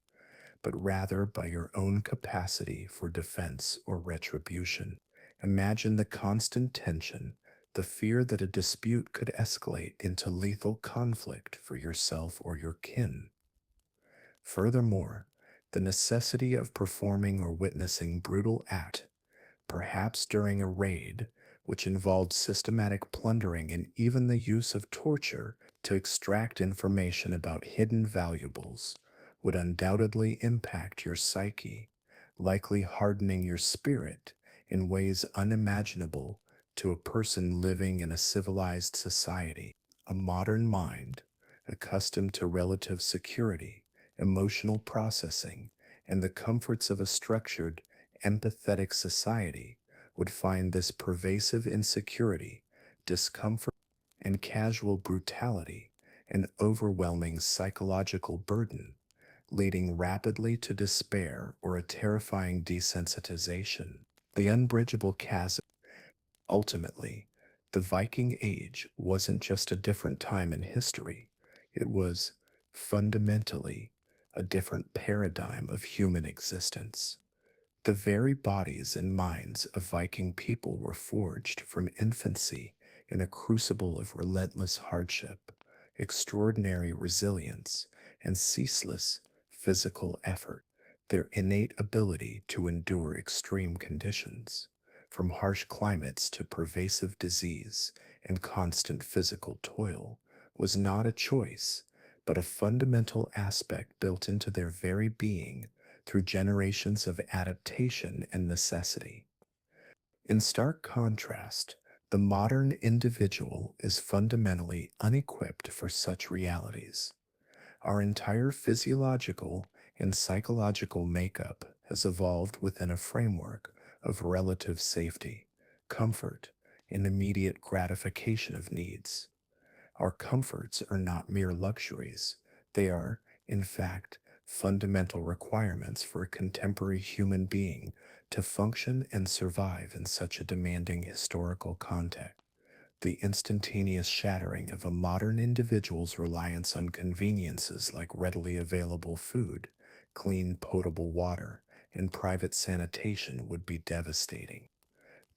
but rather by your own capacity for defense or retribution. Imagine the constant tension, the fear that a dispute could escalate into lethal conflict for yourself or your kin. Furthermore, the necessity of performing or witnessing brutal act, perhaps during a raid, which involved systematic plundering and even the use of torture to extract information about hidden valuables, would undoubtedly impact your psyche, likely hardening your spirit in ways unimaginable to a person living in a civilized society. A modern mind, accustomed to relative security, emotional processing, and the comforts of a structured, empathetic society, would find this pervasive insecurity, discomfort, and casual brutality an overwhelming psychological burden, leading rapidly to despair or a terrifying desensitization. The unbridgeable chasm Ultimately, the Viking Age wasn't just a different time in history, it was fundamentally a different paradigm of human existence. The very bodies and minds of Viking people were forged from infancy in a crucible of relentless hardship, extraordinary resilience, and ceaseless physical effort. Their innate ability to endure extreme conditions, from harsh climates to pervasive disease and constant physical toil, was not a choice, but a fundamental aspect built into their very being through generations of adaptation and necessity. In stark contrast, the modern individual is fundamentally unequipped for such realities. Our entire physiological and psychological makeup has evolved within a framework of relative safety, comfort, and immediate gratification of needs. Our comforts are not mere luxuries. They are, in fact, fundamental requirements for a contemporary human being to function and survive in such a demanding historical context. The instantaneous shattering of a modern individual's reliance on conveniences like readily available food, clean, potable water, and private sanitation would be devastating.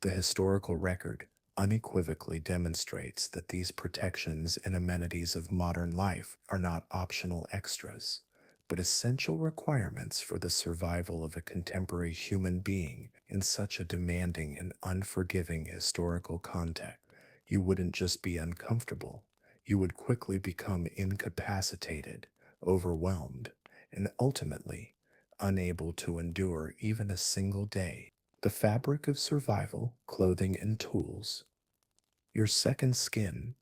The historical record unequivocally demonstrates that these protections and amenities of modern life are not optional extras, but essential requirements for the survival of a contemporary human being in such a demanding and unforgiving historical context. You wouldn't just be uncomfortable, you would quickly become incapacitated, overwhelmed, and ultimately unable to endure even a single day. The fabric of survival, clothing, and tools, your second skin,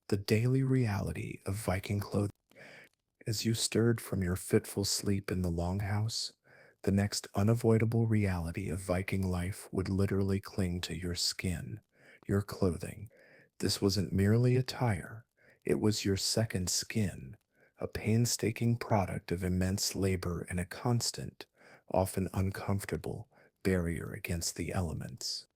the daily reality of Viking clothing. As you stirred from your fitful sleep in the longhouse, the next unavoidable reality of Viking life would literally cling to your skin, your clothing. This wasn't merely attire, it was your second skin, a painstaking product of immense labor and a constant, often uncomfortable, barrier against the elements.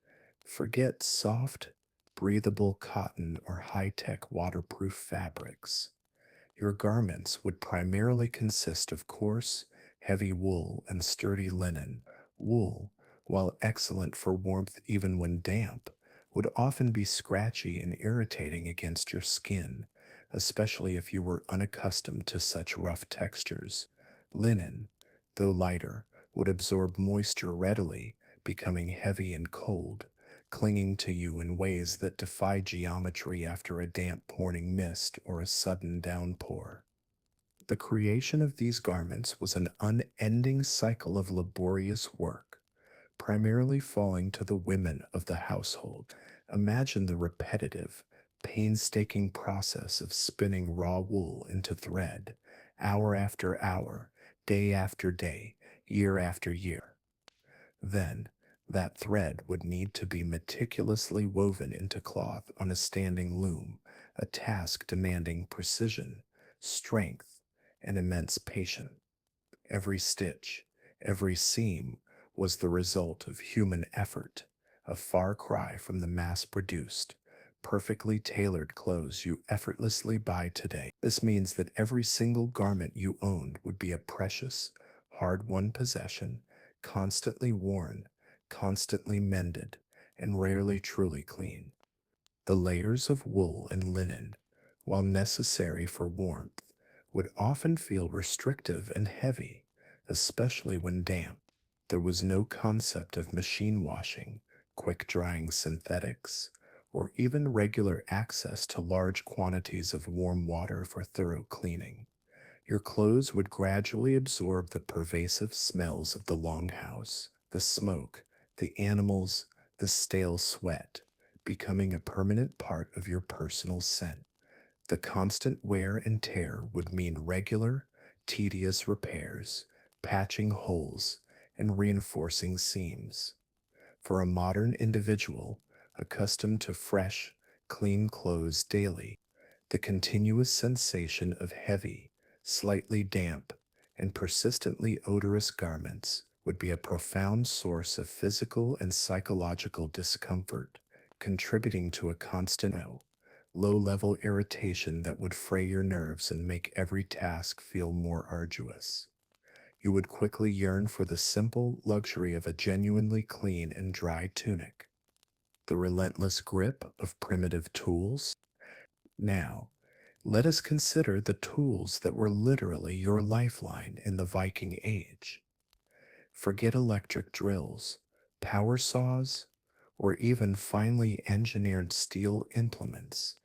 Forget soft, breathable cotton or high tech waterproof fabrics. Your garments would primarily consist of coarse, heavy wool and sturdy linen. Wool, while excellent for warmth even when damp, would often be scratchy and irritating against your skin, especially if you were unaccustomed to such rough textures. Linen, though lighter, would absorb moisture readily, becoming heavy and cold, clinging to you in ways that defy geometry after a damp morning mist or a sudden downpour. The creation of these garments was an unending cycle of laborious work, primarily falling to the women of the household. Imagine the repetitive, painstaking process of spinning raw wool into thread, hour after hour, day after day, year after year. Then, that thread would need to be meticulously woven into cloth on a standing loom, a task demanding precision, strength, and immense patience. Every stitch, every seam was the result of human effort, a far cry from the mass produced, perfectly tailored clothes you effortlessly buy today. This means that every single garment you owned would be a precious, hard won possession, constantly worn, constantly mended, and rarely truly clean. The layers of wool and linen, while necessary for warmth, would often feel restrictive and heavy, especially when damp. There was no concept of machine washing, quick drying synthetics, or even regular access to large quantities of warm water for thorough cleaning. Your clothes would gradually absorb the pervasive smells of the longhouse, the smoke, the animals, the stale sweat, becoming a permanent part of your personal scent. The constant wear and tear would mean regular, tedious repairs, patching holes, and reinforcing seams. For a modern individual, accustomed to fresh, clean clothes daily, the continuous sensation of heavy, slightly damp, and persistently odorous garments would be a profound source of physical and psychological discomfort. contributing to a constant low-level irritation that would fray your nerves and make every task feel more arduous. You would quickly yearn for the simple luxury of a genuinely clean and dry tunic, the relentless grip of primitive tools. Now, let us consider the tools that were literally your lifeline in the Viking Age. Forget electric drills, power saws, or even finely engineered steel implements.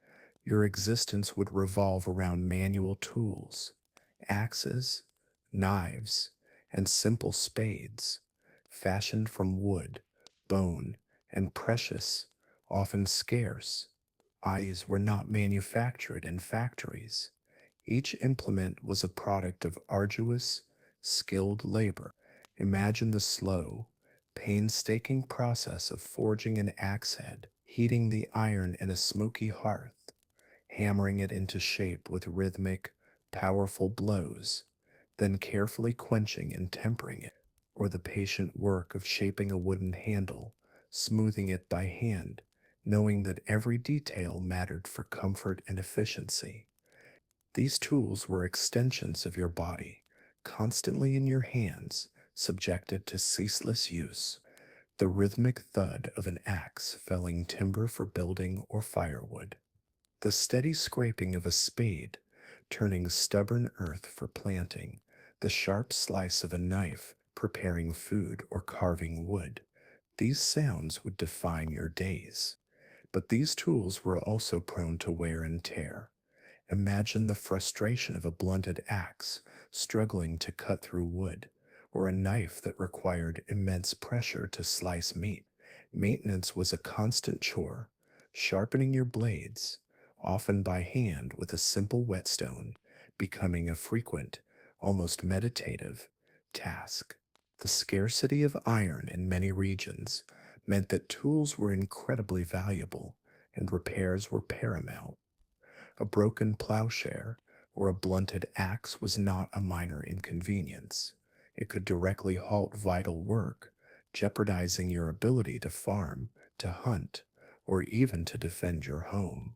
Your existence would revolve around manual tools, axes, knives, and simple spades, fashioned from wood, bone, and precious, often scarce. These were not manufactured in factories. Each implement was a product of arduous, skilled labor. Imagine the slow, painstaking process of forging an axe head, heating the iron in a smoky hearth, hammering it into shape with rhythmic, powerful blows, then carefully quenching and tempering it, or the patient work of shaping a wooden handle, smoothing it by hand, knowing that every detail mattered for comfort and efficiency. These tools were extensions of your body, constantly in your hands, subjected to ceaseless use. The rhythmic thud of an axe felling timber for building or firewood, the steady scraping of a spade, turning stubborn earth for planting, the sharp slice of a knife, preparing food or carving wood. These sounds would define your days. But these tools were also prone to wear and tear. Imagine the frustration of a blunted axe struggling to cut through wood, or a knife that required immense pressure to slice meat. Maintenance was a constant chore, sharpening your blades, often by hand with a simple whetstone, becoming a frequent, almost meditative task. The scarcity of iron in many regions meant that tools were incredibly valuable and repairs were paramount. A broken plowshare or a blunted axe was not a minor inconvenience. It could directly halt vital work, jeopardizing your ability to farm, to hunt, or even to defend your home.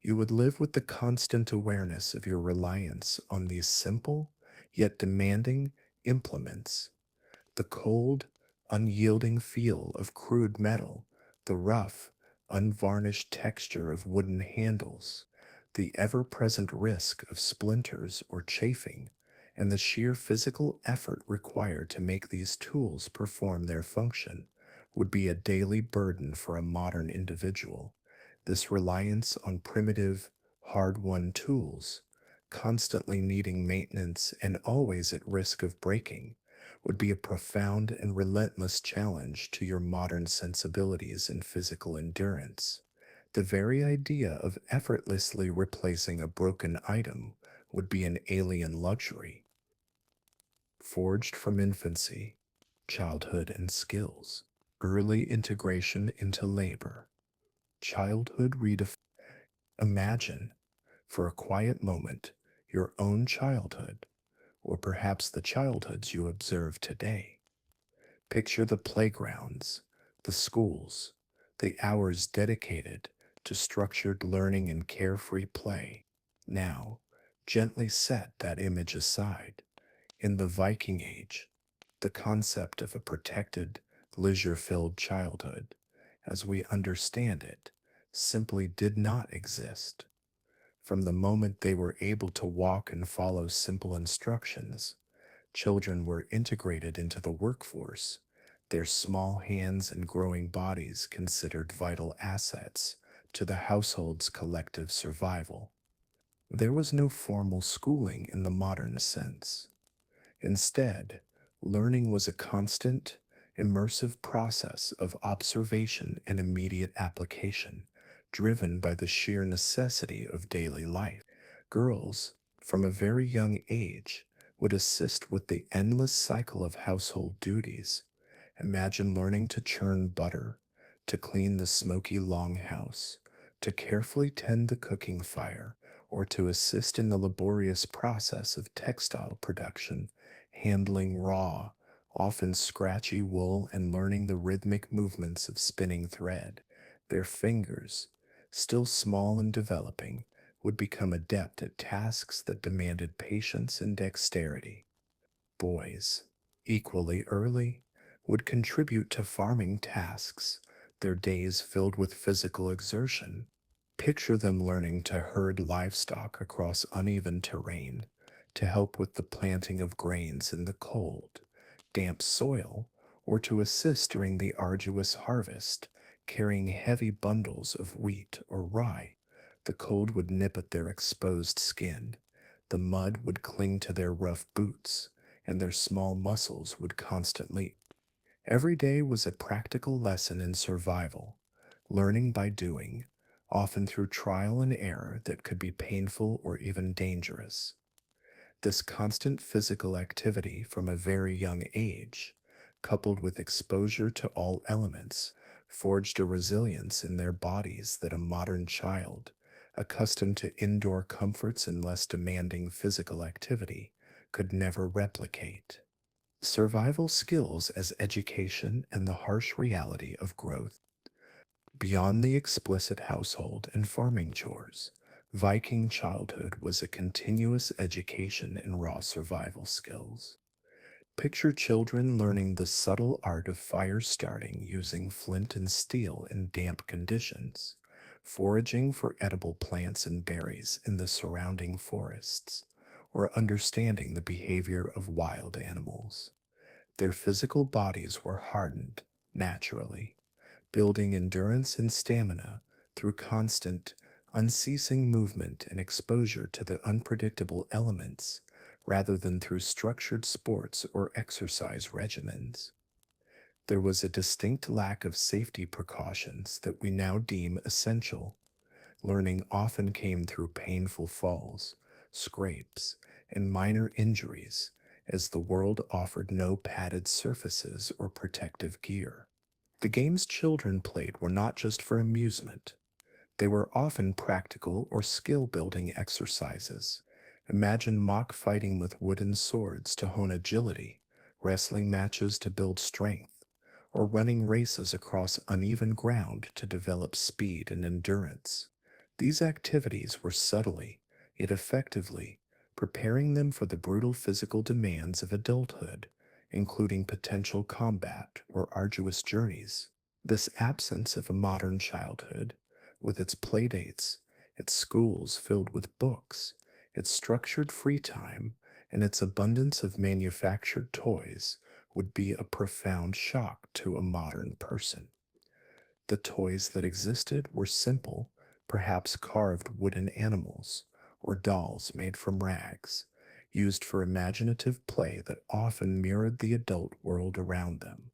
You would live with the constant awareness of your reliance on these simple yet demanding implements. The cold, unyielding feel of crude metal, the rough, unvarnished texture of wooden handles, the ever present risk of splinters or chafing, and the sheer physical effort required to make these tools perform their function would be a daily burden for a modern individual. This reliance on primitive, hard won tools, constantly needing maintenance and always at risk of breaking, would be a profound and relentless challenge to your modern sensibilities and physical endurance. The very idea of effortlessly replacing a broken item would be an alien luxury. Forged from infancy, childhood, and skills, early integration into labor, childhood redefined. Imagine, for a quiet moment, your own childhood, or perhaps the childhoods you observe today. Picture the playgrounds, the schools, the hours dedicated to structured learning and carefree play. Now, gently set that image aside. In the Viking Age, the concept of a protected, leisure filled childhood, as we understand it, simply did not exist. From the moment they were able to walk and follow simple instructions, children were integrated into the workforce, their small hands and growing bodies considered vital assets to the household's collective survival. There was no formal schooling in the modern sense. Instead, learning was a constant, immersive process of observation and immediate application, driven by the sheer necessity of daily life. Girls, from a very young age, would assist with the endless cycle of household duties. Imagine learning to churn butter, to clean the smoky longhouse, to carefully tend the cooking fire, or to assist in the laborious process of textile production, handling raw, often scratchy wool and learning the rhythmic movements of spinning thread. Their fingers, still small and developing, would become adept at tasks that demanded patience and dexterity. Boys, equally early, would contribute to farming tasks, their days filled with physical exertion. Picture them learning to herd livestock across uneven terrain, to help with the planting of grains in the cold, damp soil, or to assist during the arduous harvest, carrying heavy bundles of wheat or rye. The cold would nip at their exposed skin, the mud would cling to their rough boots, and their small muscles would constantly. Every day was a practical lesson in survival, learning by doing, often through trial and error that could be painful or even dangerous. This constant physical activity from a very young age, coupled with exposure to all elements, forged a resilience in their bodies that a modern child, accustomed to indoor comforts and less demanding physical activity, could never replicate. Survival skills as education and the harsh reality of growth. Beyond the explicit household and farming chores, Viking childhood was a continuous education in raw survival skills. Picture children learning the subtle art of fire starting using flint and steel in damp conditions, foraging for edible plants and berries in the surrounding forests, or understanding the behavior of wild animals. Their physical bodies were hardened naturally, building endurance and stamina through constant, unceasing movement and exposure to the unpredictable elements rather than through structured sports or exercise regimens. There was a distinct lack of safety precautions that we now deem essential. Learning often came through painful falls, scrapes, and minor injuries, as the world offered no padded surfaces or protective gear. The games children played were not just for amusement. They were often practical or skill building exercises. Imagine mock fighting with wooden swords to hone agility, wrestling matches to build strength, or running races across uneven ground to develop speed and endurance. These activities were subtly, yet effectively, preparing them for the brutal physical demands of adulthood, including potential combat or arduous journeys. This absence of a modern childhood, with its playdates, its schools filled with books, its structured free time, and its abundance of manufactured toys, would be a profound shock to a modern person. The toys that existed were simple, perhaps carved wooden animals, or dolls made from rags, used for imaginative play that often mirrored the adult world around them.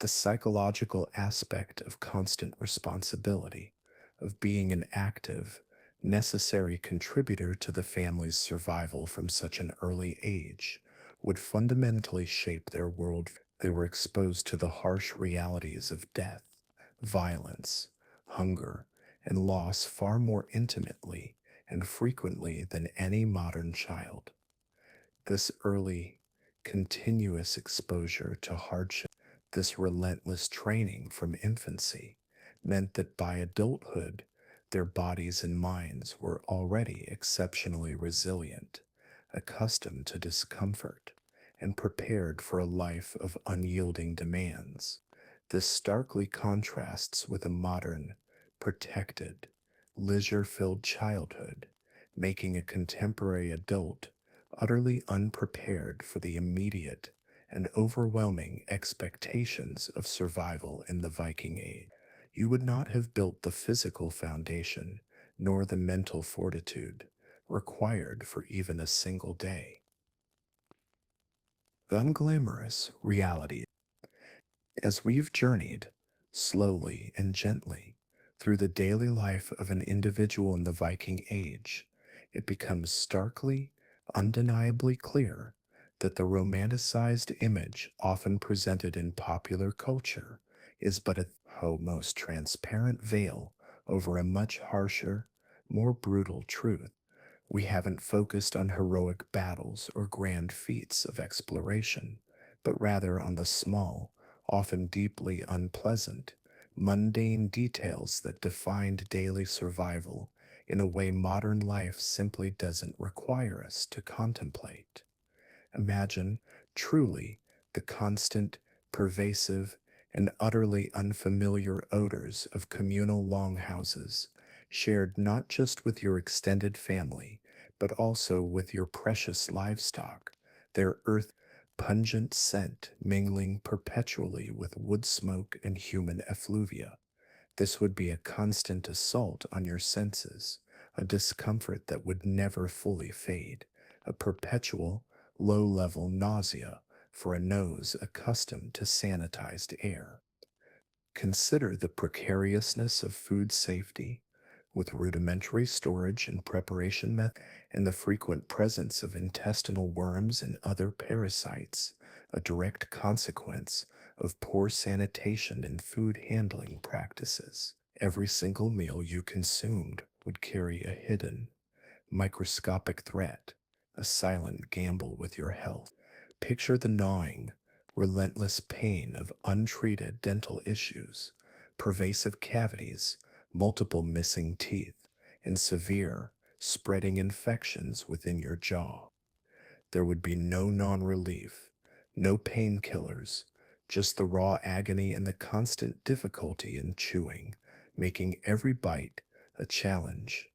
The psychological aspect of constant responsibility, of being an active, necessary contributor to the family's survival from such an early age, would fundamentally shape their world. They were exposed to the harsh realities of death, violence, hunger, and loss far more intimately and frequently than any modern child. This early, continuous exposure to hardship, this relentless training from infancy, meant that by adulthood, their bodies and minds were already exceptionally resilient, accustomed to discomfort, and prepared for a life of unyielding demands. This starkly contrasts with a modern, protected, leisure filled childhood, making a contemporary adult utterly unprepared for the immediate and overwhelming expectations of survival in the Viking Age. You would not have built the physical foundation nor the mental fortitude required for even a single day. The unglamorous reality. As we've journeyed, slowly and gently, through the daily life of an individual in the Viking Age, it becomes starkly, undeniably clear that the romanticized image often presented in popular culture is but a most transparent veil over a much harsher, more brutal truth. We haven't focused on heroic battles or grand feats of exploration, but rather on the small, often deeply unpleasant, mundane details that defined daily survival in a way modern life simply doesn't require us to contemplate. Imagine, truly, the constant, pervasive, and utterly unfamiliar odors of communal longhouses, shared not just with your extended family, but also with your precious livestock, their earth pungent scent mingling perpetually with wood smoke and human effluvia. This would be a constant assault on your senses, a discomfort that would never fully fade, a perpetual, low level nausea for a nose accustomed to sanitized air. Consider the precariousness of food safety, with rudimentary storage and preparation methods, and the frequent presence of intestinal worms and other parasites, a direct consequence of poor sanitation and food handling practices. Every single meal you consumed would carry a hidden, microscopic threat, a silent gamble with your health. Picture the gnawing, relentless pain of untreated dental issues, pervasive cavities, multiple missing teeth, and severe, spreading infections within your jaw. There would be no non relief, no painkillers, just the raw agony and the constant difficulty in chewing, making every bite a challenge,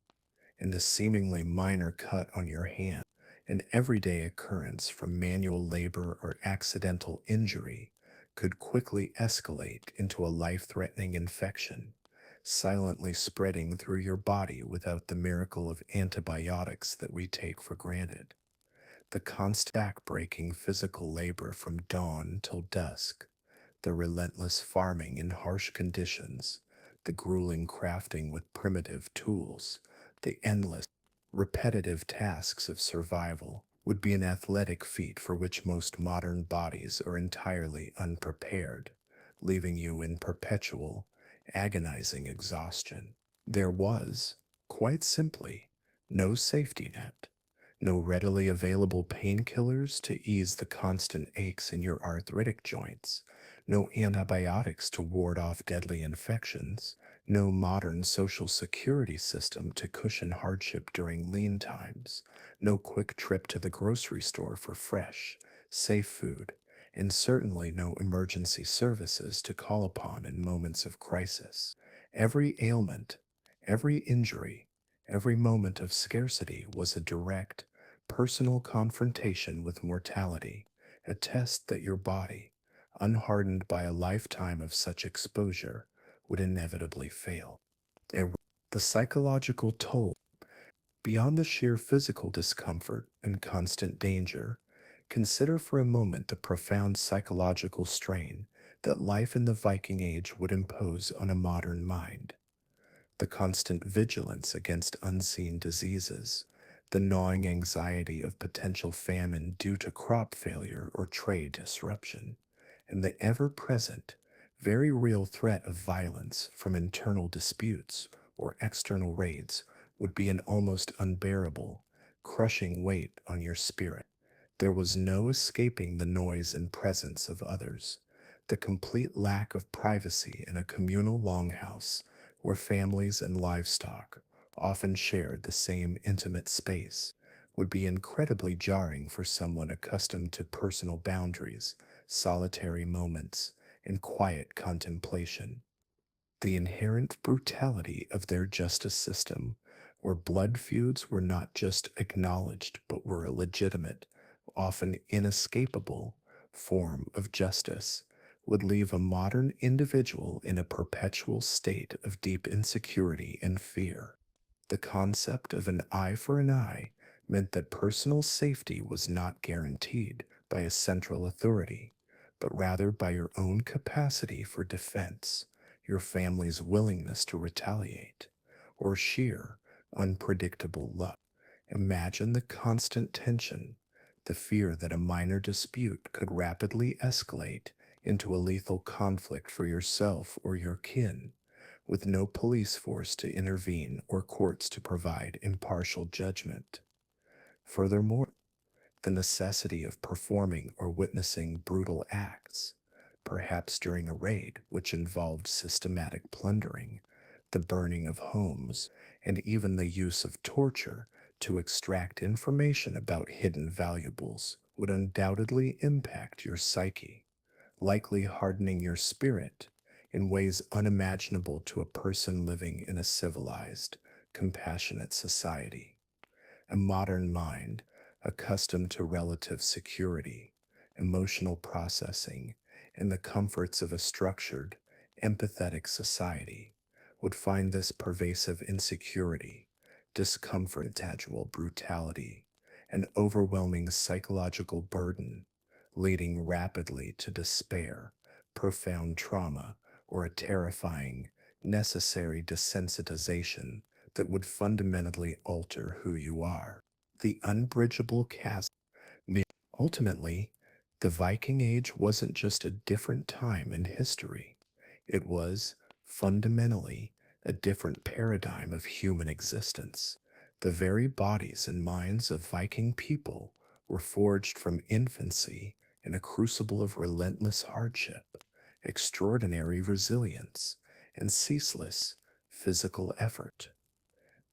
and the seemingly minor cut on your hand, an everyday occurrence from manual labor or accidental injury, could quickly escalate into a life threatening infection, silently spreading through your body without the miracle of antibiotics that we take for granted. The constant back-breaking physical labor from dawn till dusk, the relentless farming in harsh conditions, the grueling crafting with primitive tools, the endless, repetitive tasks of survival would be an athletic feat for which most modern bodies are entirely unprepared, leaving you in perpetual, agonizing exhaustion. There was, quite simply, no safety net, no readily available painkillers to ease the constant aches in your arthritic joints, no antibiotics to ward off deadly infections, no modern social security system to cushion hardship during lean times, no quick trip to the grocery store for fresh, safe food, and certainly no emergency services to call upon in moments of crisis. Every ailment, every injury, every moment of scarcity was a direct, personal confrontation with mortality, a test that your body, unhardened by a lifetime of such exposure, would inevitably fail. And the psychological toll, beyond the sheer physical discomfort and constant danger, consider for a moment the profound psychological strain that life in the Viking Age would impose on a modern mind. The constant vigilance against unseen diseases, the gnawing anxiety of potential famine due to crop failure or trade disruption, and the ever present, very real threat of violence from internal disputes or external raids would be an almost unbearable, crushing weight on your spirit. There was no escaping the noise and presence of others. The complete lack of privacy in a communal longhouse where families and livestock often shared the same intimate space would be incredibly jarring for someone accustomed to personal boundaries, solitary moments, and quiet contemplation. The inherent brutality of their justice system, where blood feuds were not just acknowledged but were a legitimate, often inescapable form of justice, would leave a modern individual in a perpetual state of deep insecurity and fear. The concept of an eye for an eye meant that personal safety was not guaranteed by a central authority, but rather by your own capacity for defense, your family's willingness to retaliate, or sheer, unpredictable luck. Imagine the constant tension, the fear that a minor dispute could rapidly escalate into a lethal conflict for yourself or your kin, with no police force to intervene or courts to provide impartial judgment. Furthermore, the necessity of performing or witnessing brutal acts, perhaps during a raid which involved systematic plundering, the burning of homes, and even the use of torture to extract information about hidden valuables would undoubtedly impact your psyche, likely hardening your spirit in ways unimaginable to a person living in a civilized, compassionate society. A modern mind, accustomed to relative security, emotional processing, and the comforts of a structured, empathetic society, would find this pervasive insecurity, discomfort, intangible brutality, an overwhelming psychological burden, leading rapidly to despair, profound trauma, or a terrifying, necessary desensitization that would fundamentally alter who you are. The unbridgeable chasm. Ultimately, the Viking Age wasn't just a different time in history, it was, fundamentally, a different paradigm of human existence. The very bodies and minds of Viking people were forged from infancy in a crucible of relentless hardship, extraordinary resilience, and ceaseless physical effort.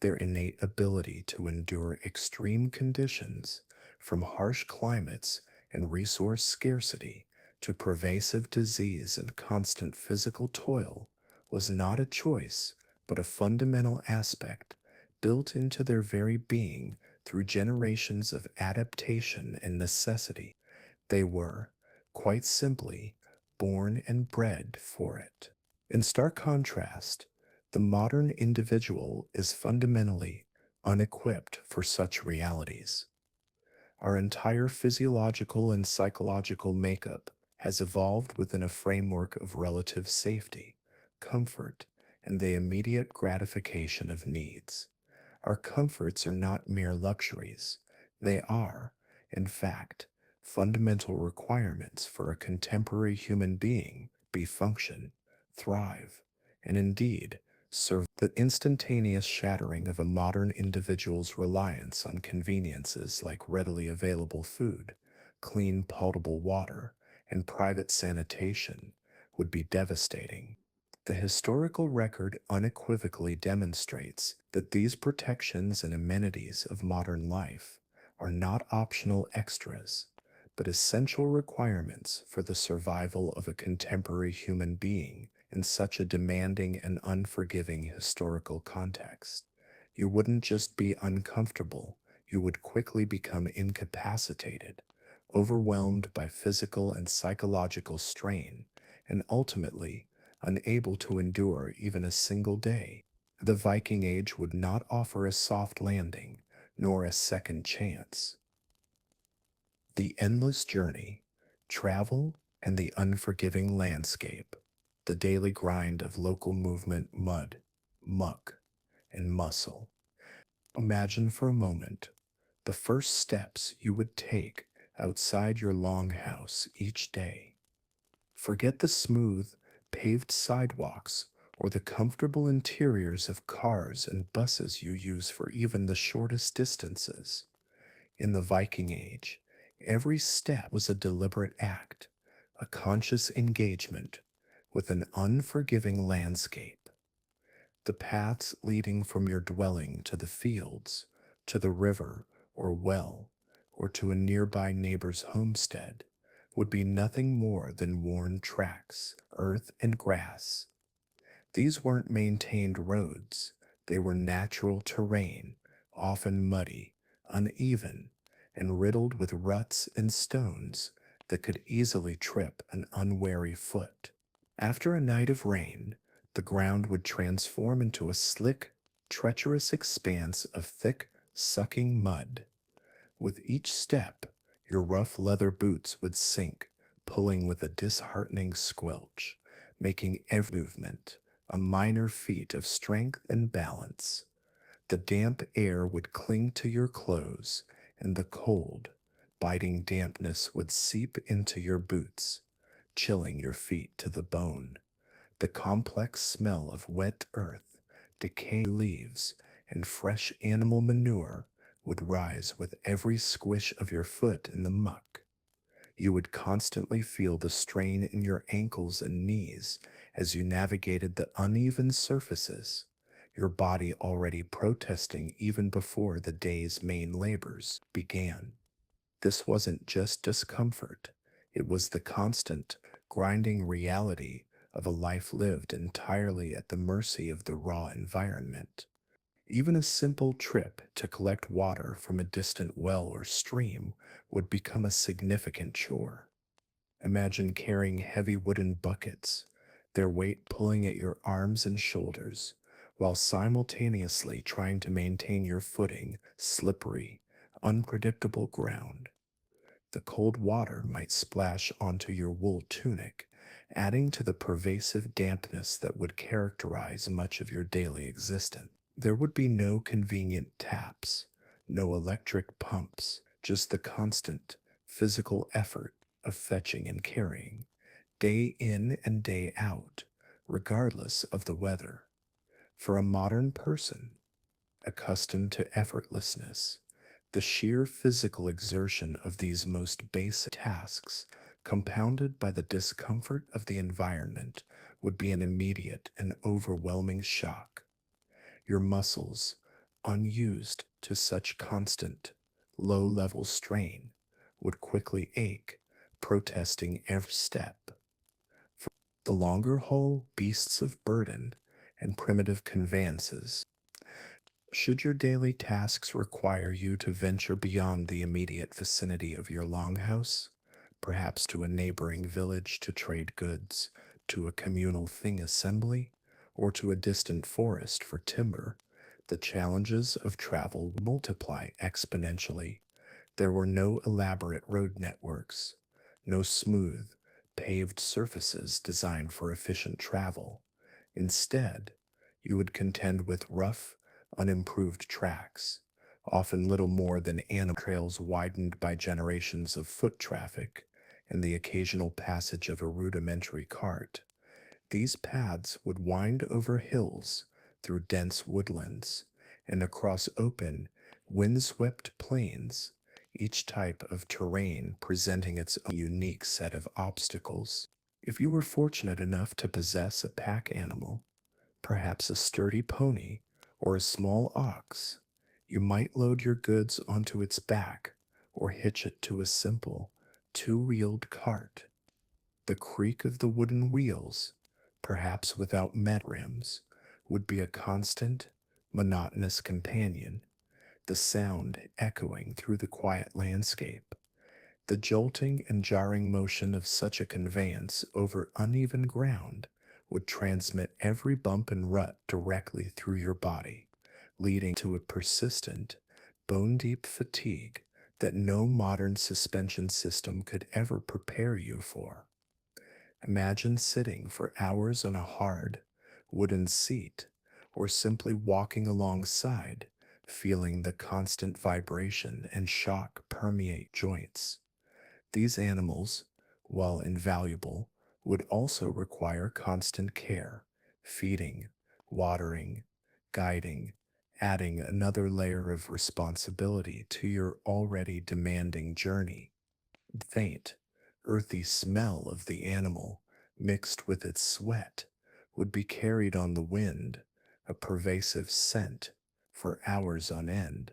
Their innate ability to endure extreme conditions, from harsh climates and resource scarcity to pervasive disease and constant physical toil, was not a choice, but a fundamental aspect built into their very being through generations of adaptation and necessity. They were, quite simply, born and bred for it. In stark contrast, the modern individual is fundamentally unequipped for such realities. Our entire physiological and psychological makeup has evolved within a framework of relative safety, comfort, and the immediate gratification of needs. Our comforts are not mere luxuries. They are, in fact, fundamental requirements for a contemporary human being be function, thrive, and indeed serve. The instantaneous shattering of a modern individual's reliance on conveniences like readily available food, clean potable water, and private sanitation would be devastating. The historical record unequivocally demonstrates that these protections and amenities of modern life are not optional extras, but essential requirements for the survival of a contemporary human being in such a demanding and unforgiving historical context. You wouldn't just be uncomfortable, you would quickly become incapacitated, overwhelmed by physical and psychological strain, and ultimately unable to endure even a single day. The Viking Age would not offer a soft landing, nor a second chance. The endless journey, travel, and the unforgiving landscape, the daily grind of local movement, mud, muck, and muscle. Imagine for a moment the first steps you would take outside your longhouse each day. Forget the smooth, paved sidewalks or the comfortable interiors of cars and buses you use for even the shortest distances. In the Viking Age, every step was a deliberate act, a conscious engagement with an unforgiving landscape. The paths leading from your dwelling to the fields, to the river or well, or to a nearby neighbor's homestead would be nothing more than worn tracks, earth, and grass. These weren't maintained roads, they were natural terrain, often muddy, uneven, and riddled with ruts and stones that could easily trip an unwary foot. After a night of rain, the ground would transform into a slick, treacherous expanse of thick, sucking mud. With each step, your rough leather boots would sink, pulling with a disheartening squelch, making every movement a minor feat of strength and balance. The damp air would cling to your clothes, and the cold, biting dampness would seep into your boots, chilling your feet to the bone. The complex smell of wet earth, decaying leaves, and fresh animal manure would rise with every squish of your foot in the muck. You would constantly feel the strain in your ankles and knees as you navigated the uneven surfaces, your body already protesting even before the day's main labors began. This wasn't just discomfort, it was the constant, grinding reality of a life lived entirely at the mercy of the raw environment. Even a simple trip to collect water from a distant well or stream would become a significant chore. Imagine carrying heavy wooden buckets, their weight pulling at your arms and shoulders, while simultaneously trying to maintain your footing, slippery, unpredictable ground. The cold water might splash onto your wool tunic, adding to the pervasive dampness that would characterize much of your daily existence. There would be no convenient taps, no electric pumps, just the constant physical effort of fetching and carrying, day in and day out, regardless of the weather. For a modern person, accustomed to effortlessness, the sheer physical exertion of these most basic tasks, compounded by the discomfort of the environment, would be an immediate and overwhelming shock. Your muscles, unused to such constant, low level strain, would quickly ache, protesting every step. For the longer haul beasts of burden and primitive conveyances, should your daily tasks require you to venture beyond the immediate vicinity of your longhouse, perhaps to a neighboring village to trade goods, to a communal thing assembly, or to a distant forest for timber, the challenges of travel multiply exponentially. There were no elaborate road networks, no smooth, paved surfaces designed for efficient travel. Instead, you would contend with rough, unimproved tracks, often little more than animal trails widened by generations of foot traffic and the occasional passage of a rudimentary cart. These paths would wind over hills, through dense woodlands, and across open, windswept plains, each type of terrain presenting its own unique set of obstacles. If you were fortunate enough to possess a pack animal, perhaps a sturdy pony or a small ox, you might load your goods onto its back or hitch it to a simple, two-wheeled cart. The creak of the wooden wheels, perhaps without met rims, would be a constant, monotonous companion, the sound echoing through the quiet landscape. The jolting and jarring motion of such a conveyance over uneven ground would transmit every bump and rut directly through your body, leading to a persistent, bone deep fatigue that no modern suspension system could ever prepare you for. Imagine sitting for hours on a hard, wooden seat, or simply walking alongside, feeling the constant vibration and shock permeate joints. These animals, while invaluable, would also require constant care, feeding, watering, guiding, adding another layer of responsibility to your already demanding journey. Faint, earthy smell of the animal, mixed with its sweat, would be carried on the wind, a pervasive scent, for hours on end.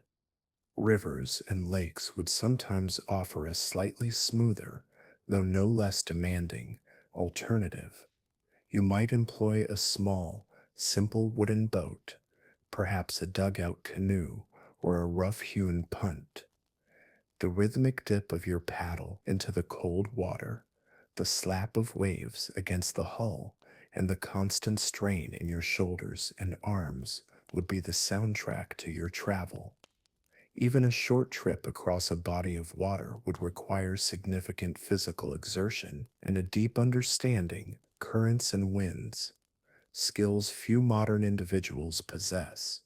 Rivers and lakes would sometimes offer a slightly smoother, though no less demanding, alternative. You might employ a small, simple wooden boat, perhaps a dugout canoe or a rough-hewn punt. The rhythmic dip of your paddle into the cold water, the slap of waves against the hull, and the constant strain in your shoulders and arms would be the soundtrack to your travel. Even a short trip across a body of water would require significant physical exertion and a deep understanding, currents and winds, skills few modern individuals possess.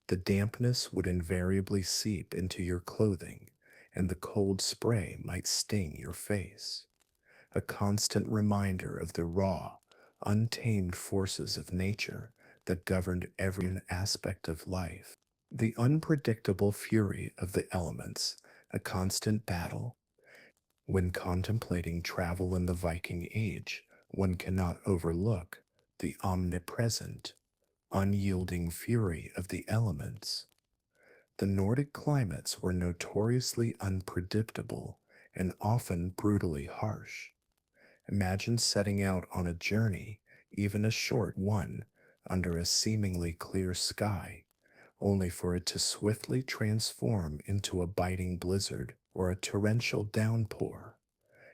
The dampness would invariably seep into your clothing, and the cold spray might sting your face, a constant reminder of the raw, untamed forces of nature that governed every aspect of life. The unpredictable fury of the elements, a constant battle, When contemplating travel in the Viking Age, one cannot overlook the omnipresent, unyielding fury of the elements. The Nordic climates were notoriously unpredictable and often brutally harsh. Imagine setting out on a journey, even a short one, under a seemingly clear sky, only for it to swiftly transform into a biting blizzard or a torrential downpour.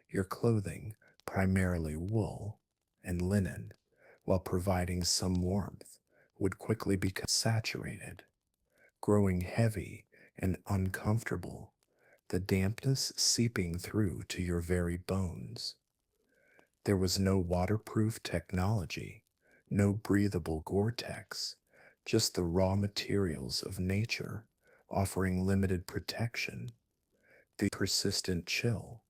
Your clothing, primarily wool and linen, while providing some warmth, would quickly become saturated, growing heavy and uncomfortable, the dampness seeping through to your very bones. There was no waterproof technology, no breathable Gore-Tex, just the raw materials of nature offering limited protection. The persistent chill,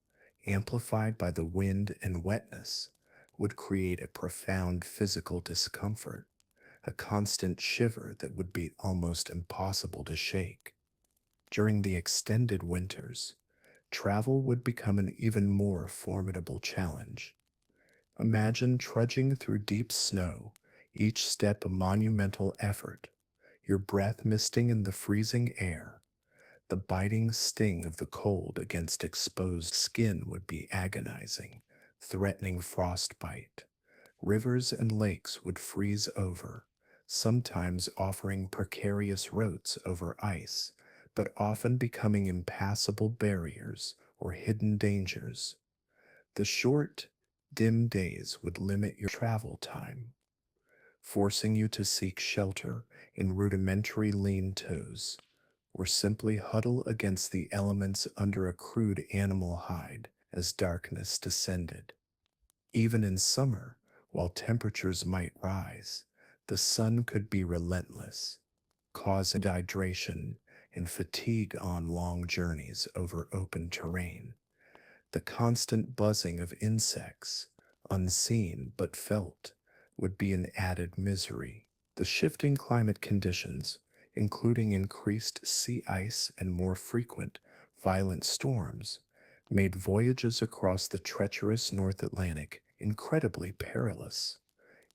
amplified by the wind and wetness, would create a profound physical discomfort, a constant shiver that would be almost impossible to shake. During the extended winters, travel would become an even more formidable challenge. Imagine trudging through deep snow, each step a monumental effort, your breath misting in the freezing air. The biting sting of the cold against exposed skin would be agonizing, threatening frostbite. Rivers and lakes would freeze over, sometimes offering precarious routes over ice, but often becoming impassable barriers or hidden dangers. The short, dim days would limit your travel time, forcing you to seek shelter in rudimentary lean-tos or simply huddle against the elements under a crude animal hide as darkness descended. Even in summer, while temperatures might rise, the sun could be relentless, causing dehydration and fatigue on long journeys over open terrain. The constant buzzing of insects, unseen but felt, would be an added misery. The shifting climate conditions, including increased sea ice and more frequent, violent storms, made voyages across the treacherous North Atlantic incredibly perilous.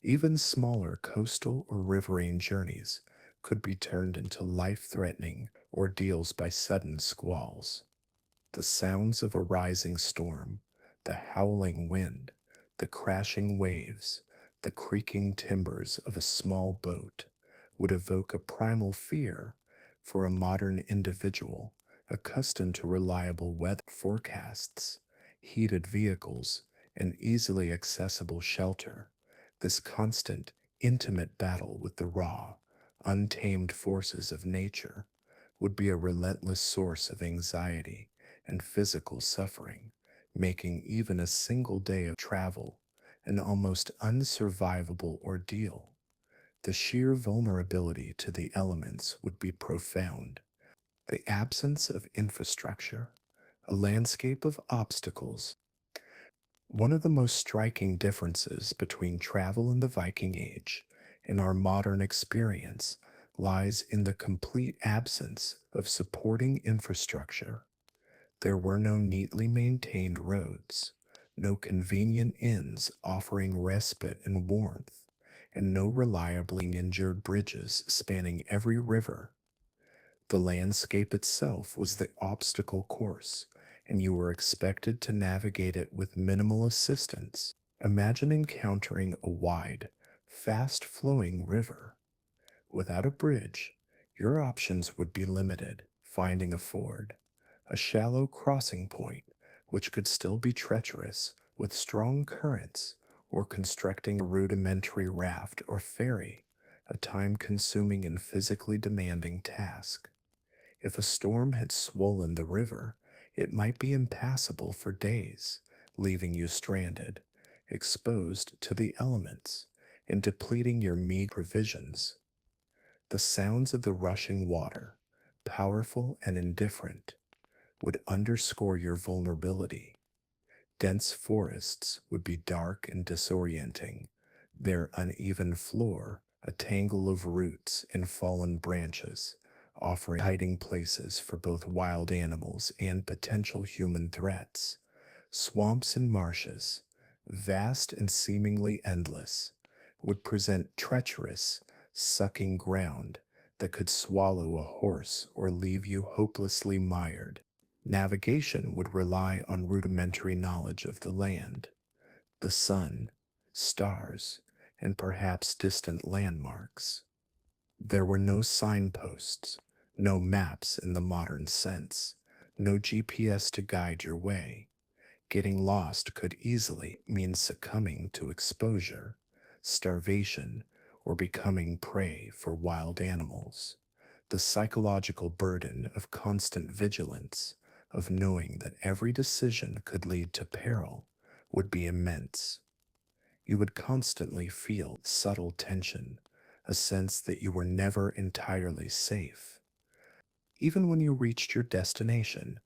Even smaller coastal or riverine journeys could be turned into life-threatening ordeals by sudden squalls. The sounds of a rising storm, the howling wind, the crashing waves, the creaking timbers of a small boat would evoke a primal fear for a modern individual accustomed to reliable weather forecasts, heated vehicles, and easily accessible shelter. This constant, intimate battle with the raw, untamed forces of nature would be a relentless source of anxiety and physical suffering, making even a single day of travel an almost unsurvivable ordeal. The sheer vulnerability to the elements would be profound. The absence of infrastructure, a landscape of obstacles. One of the most striking differences between travel in the Viking Age and our modern experience lies in the complete absence of supporting infrastructure. There were no neatly maintained roads, no convenient inns offering respite and warmth, and no reliably engineered bridges spanning every river. The landscape itself was the obstacle course, and you were expected to navigate it with minimal assistance. Imagine encountering a wide, fast flowing river. Without a bridge, your options would be limited. Finding a ford, a shallow crossing point, which could still be treacherous with strong currents, or constructing a rudimentary raft or ferry, a time consuming and physically demanding task. If a storm had swollen the river, it might be impassable for days, leaving you stranded, exposed to the elements, and depleting your meager provisions. The sounds of the rushing water, powerful and indifferent, would underscore your vulnerability. Dense forests would be dark and disorienting, their uneven floor a tangle of roots and fallen branches, offering hiding places for both wild animals and potential human threats. Swamps and marshes, vast and seemingly endless, would present treacherous, sucking ground that could swallow a horse or leave you hopelessly mired. Navigation would rely on rudimentary knowledge of the land, the sun, stars, and perhaps distant landmarks. There were no signposts, no maps in the modern sense, no GPS to guide your way. Getting lost could easily mean succumbing to exposure, starvation, or becoming prey for wild animals. The psychological burden of constant vigilance, of knowing that every decision could lead to peril, would be immense. You would constantly feel subtle tension, a sense that you were never entirely safe. Even when you reached your destination,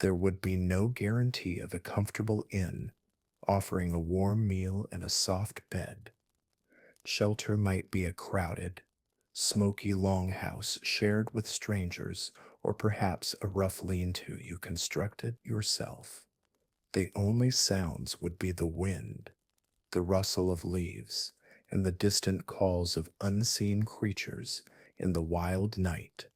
there would be no guarantee of a comfortable inn offering a warm meal and a soft bed. Shelter might be a crowded, smoky longhouse shared with strangers, or perhaps a rough lean to you constructed yourself. The only sounds would be the wind, the rustle of leaves, and the distant calls of unseen creatures in the wild night.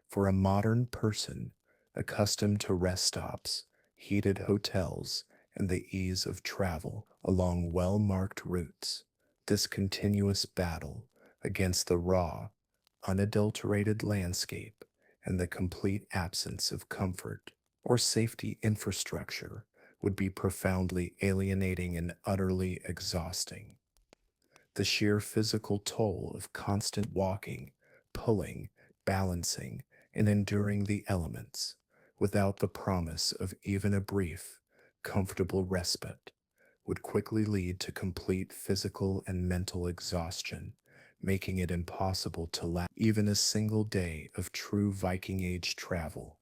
For a modern person accustomed to rest stops, heated hotels, and the ease of travel along well marked routes, this continuous battle against the raw, unadulterated landscape and the complete absence of comfort or safety infrastructure would be profoundly alienating and utterly exhausting. The sheer physical toll of constant walking, pulling, balancing, and enduring the elements, without the promise of even a brief, comfortable respite, would quickly lead to complete physical and mental exhaustion, making it impossible to last even a single day of true Viking Age travel.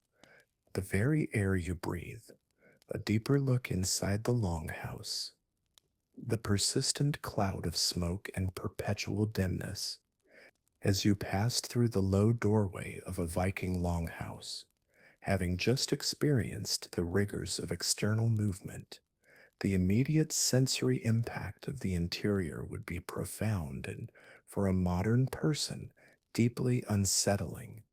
The very air you breathe, a deeper look inside the longhouse, the persistent cloud of smoke and perpetual dimness. As you passed through the low doorway of a Viking longhouse, having just experienced the rigors of external movement, the immediate sensory impact of the interior would be profound and, for a modern person, deeply unsettling.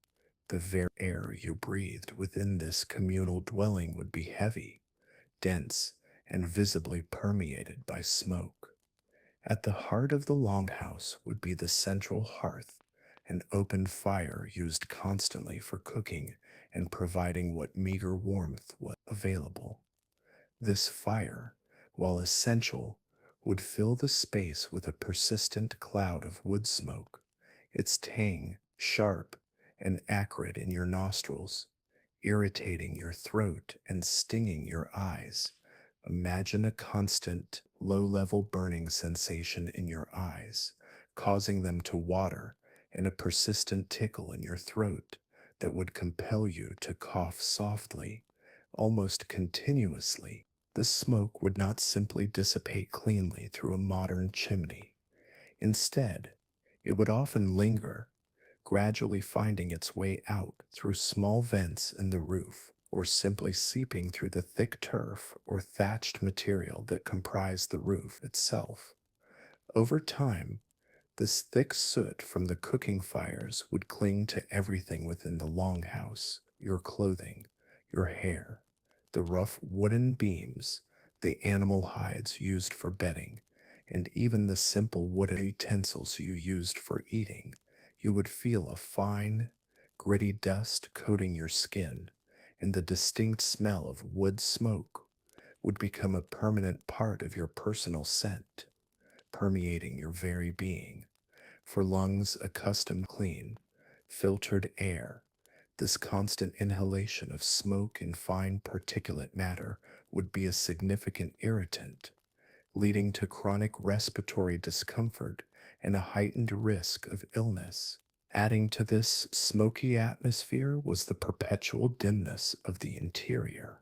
The very air you breathed within this communal dwelling would be heavy, dense, and visibly permeated by smoke. At the heart of the longhouse would be the central hearth, an open fire used constantly for cooking and providing what meager warmth was available. This fire, while essential, would fill the space with a persistent cloud of wood smoke, its tang sharp and acrid in your nostrils, irritating your throat and stinging your eyes. Imagine a constant, low level burning sensation in your eyes, causing them to water, and a persistent tickle in your throat that would compel you to cough softly, almost continuously. The smoke would not simply dissipate cleanly through a modern chimney. Instead, it would often linger, gradually finding its way out through small vents in the roof, or simply seeping through the thick turf or thatched material that comprised the roof itself. Over time, this thick soot from the cooking fires would cling to everything within the longhouse: your clothing, your hair, the rough wooden beams, the animal hides used for bedding, and even the simple wooden utensils you used for eating. You would feel a fine, gritty dust coating your skin, and the distinct smell of wood smoke would become a permanent part of your personal scent, permeating your very being. For lungs accustomed to clean, filtered air, this constant inhalation of smoke and fine particulate matter would be a significant irritant, leading to chronic respiratory discomfort and a heightened risk of illness. Adding to this smoky atmosphere was the perpetual dimness of the interior.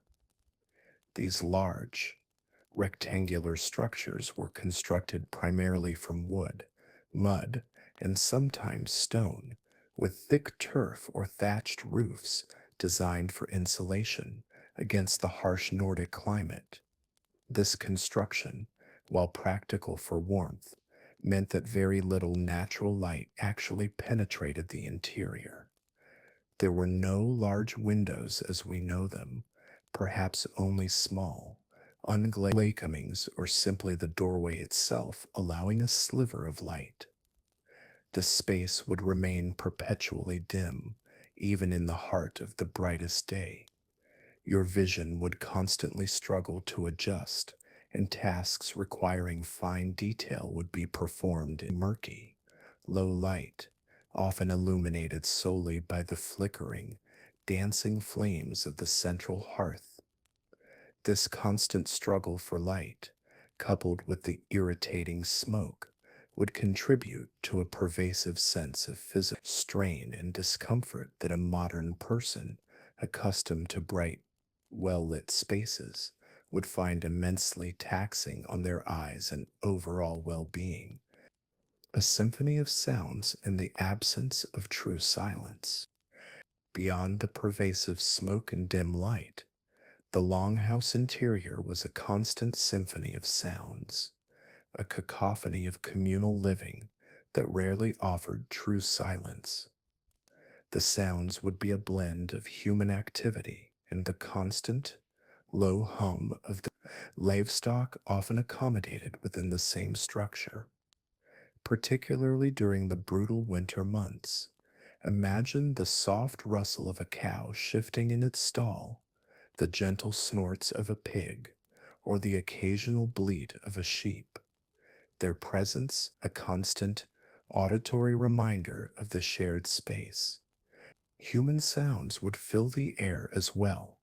These large, rectangular structures were constructed primarily from wood, mud, and sometimes stone, with thick turf or thatched roofs designed for insulation against the harsh Nordic climate. This construction, while practical for warmth, meant that very little natural light actually penetrated the interior. There were no large windows as we know them, perhaps only small, unglazed openings or simply the doorway itself allowing a sliver of light. The space would remain perpetually dim, even in the heart of the brightest day. Your vision would constantly struggle to adjust, and tasks requiring fine detail would be performed in murky, low light, often illuminated solely by the flickering, dancing flames of the central hearth. This constant struggle for light, coupled with the irritating smoke, would contribute to a pervasive sense of physical strain and discomfort that a modern person, accustomed to bright, well lit spaces, would find immensely taxing on their eyes and overall well being. A symphony of sounds in the absence of true silence. Beyond the pervasive smoke and dim light, the longhouse interior was a constant symphony of sounds, a cacophony of communal living that rarely offered true silence. The sounds would be a blend of human activity and the constant, low hum of the livestock often accommodated within the same structure, particularly during the brutal winter months. Imagine the soft rustle of a cow shifting in its stall, the gentle snorts of a pig, or the occasional bleat of a sheep, their presence a constant auditory reminder of the shared space. Human sounds would fill the air as well,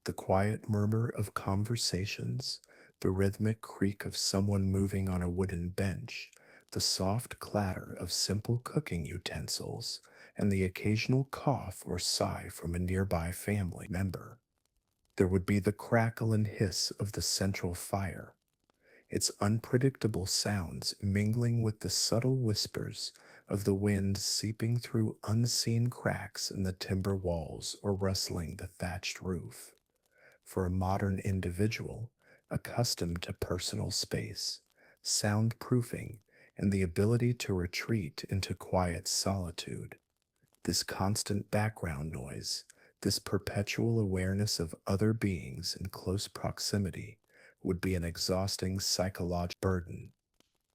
the quiet murmur of conversations, the rhythmic creak of someone moving on a wooden bench, the soft clatter of simple cooking utensils, and the occasional cough or sigh from a nearby family member. There would be the crackle and hiss of the central fire, its unpredictable sounds mingling with the subtle whispers of the wind seeping through unseen cracks in the timber walls or rustling the thatched roof. For a modern individual accustomed to personal space, soundproofing, and the ability to retreat into quiet solitude, this constant background noise, this perpetual awareness of other beings in close proximity, would be an exhausting psychological burden.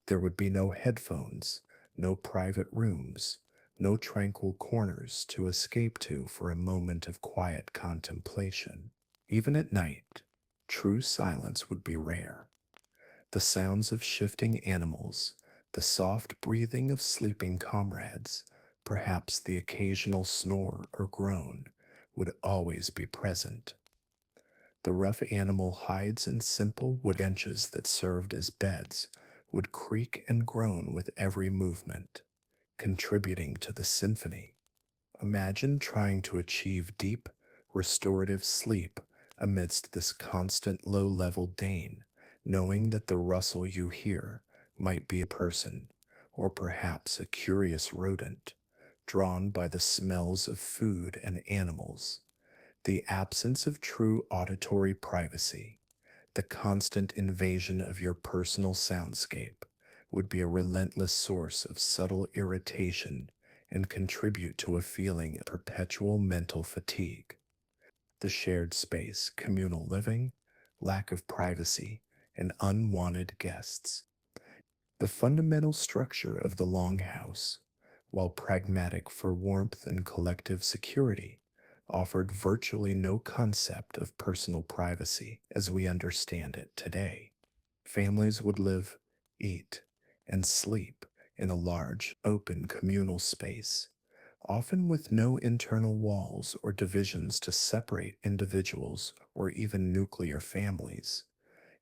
There would be no headphones, no private rooms, no tranquil corners to escape to for a moment of quiet contemplation. Even at night, true silence would be rare. The sounds of shifting animals, the soft breathing of sleeping comrades, perhaps the occasional snore or groan, would always be present. The rough animal hides and simple wood benches that served as beds would creak and groan with every movement, contributing to the symphony. Imagine trying to achieve deep, restorative sleep amidst this constant low level din, knowing that the rustle you hear might be a person, or perhaps a curious rodent, drawn by the smells of food and animals. The absence of true auditory privacy, the constant invasion of your personal soundscape, would be a relentless source of subtle irritation and contribute to a feeling of perpetual mental fatigue. The shared space, communal living, lack of privacy, and unwanted guests. The fundamental structure of the longhouse, while pragmatic for warmth and collective security, offered virtually no concept of personal privacy as we understand it today. Families would live, eat, and sleep in a large, open communal space, often with no internal walls or divisions to separate individuals or even nuclear families.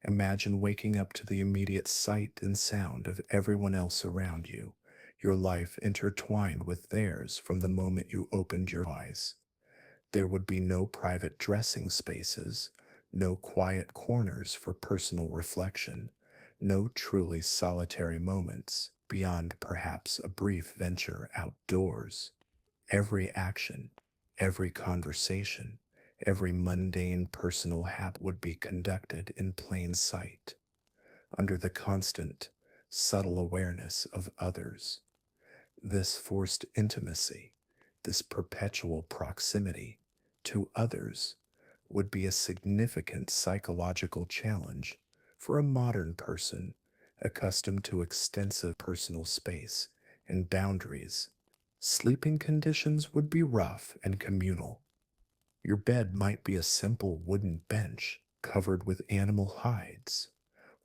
Imagine waking up to the immediate sight and sound of everyone else around you, your life intertwined with theirs from the moment you opened your eyes. There would be no private dressing spaces, no quiet corners for personal reflection, no truly solitary moments beyond perhaps a brief venture outdoors. Every action, every conversation, Every mundane personal habit would be conducted in plain sight, under the constant, subtle awareness of others. This forced intimacy, this perpetual proximity to others, would be a significant psychological challenge for a modern person accustomed to extensive personal space and boundaries. Sleeping conditions would be rough and communal. Your bed might be a simple wooden bench covered with animal hides,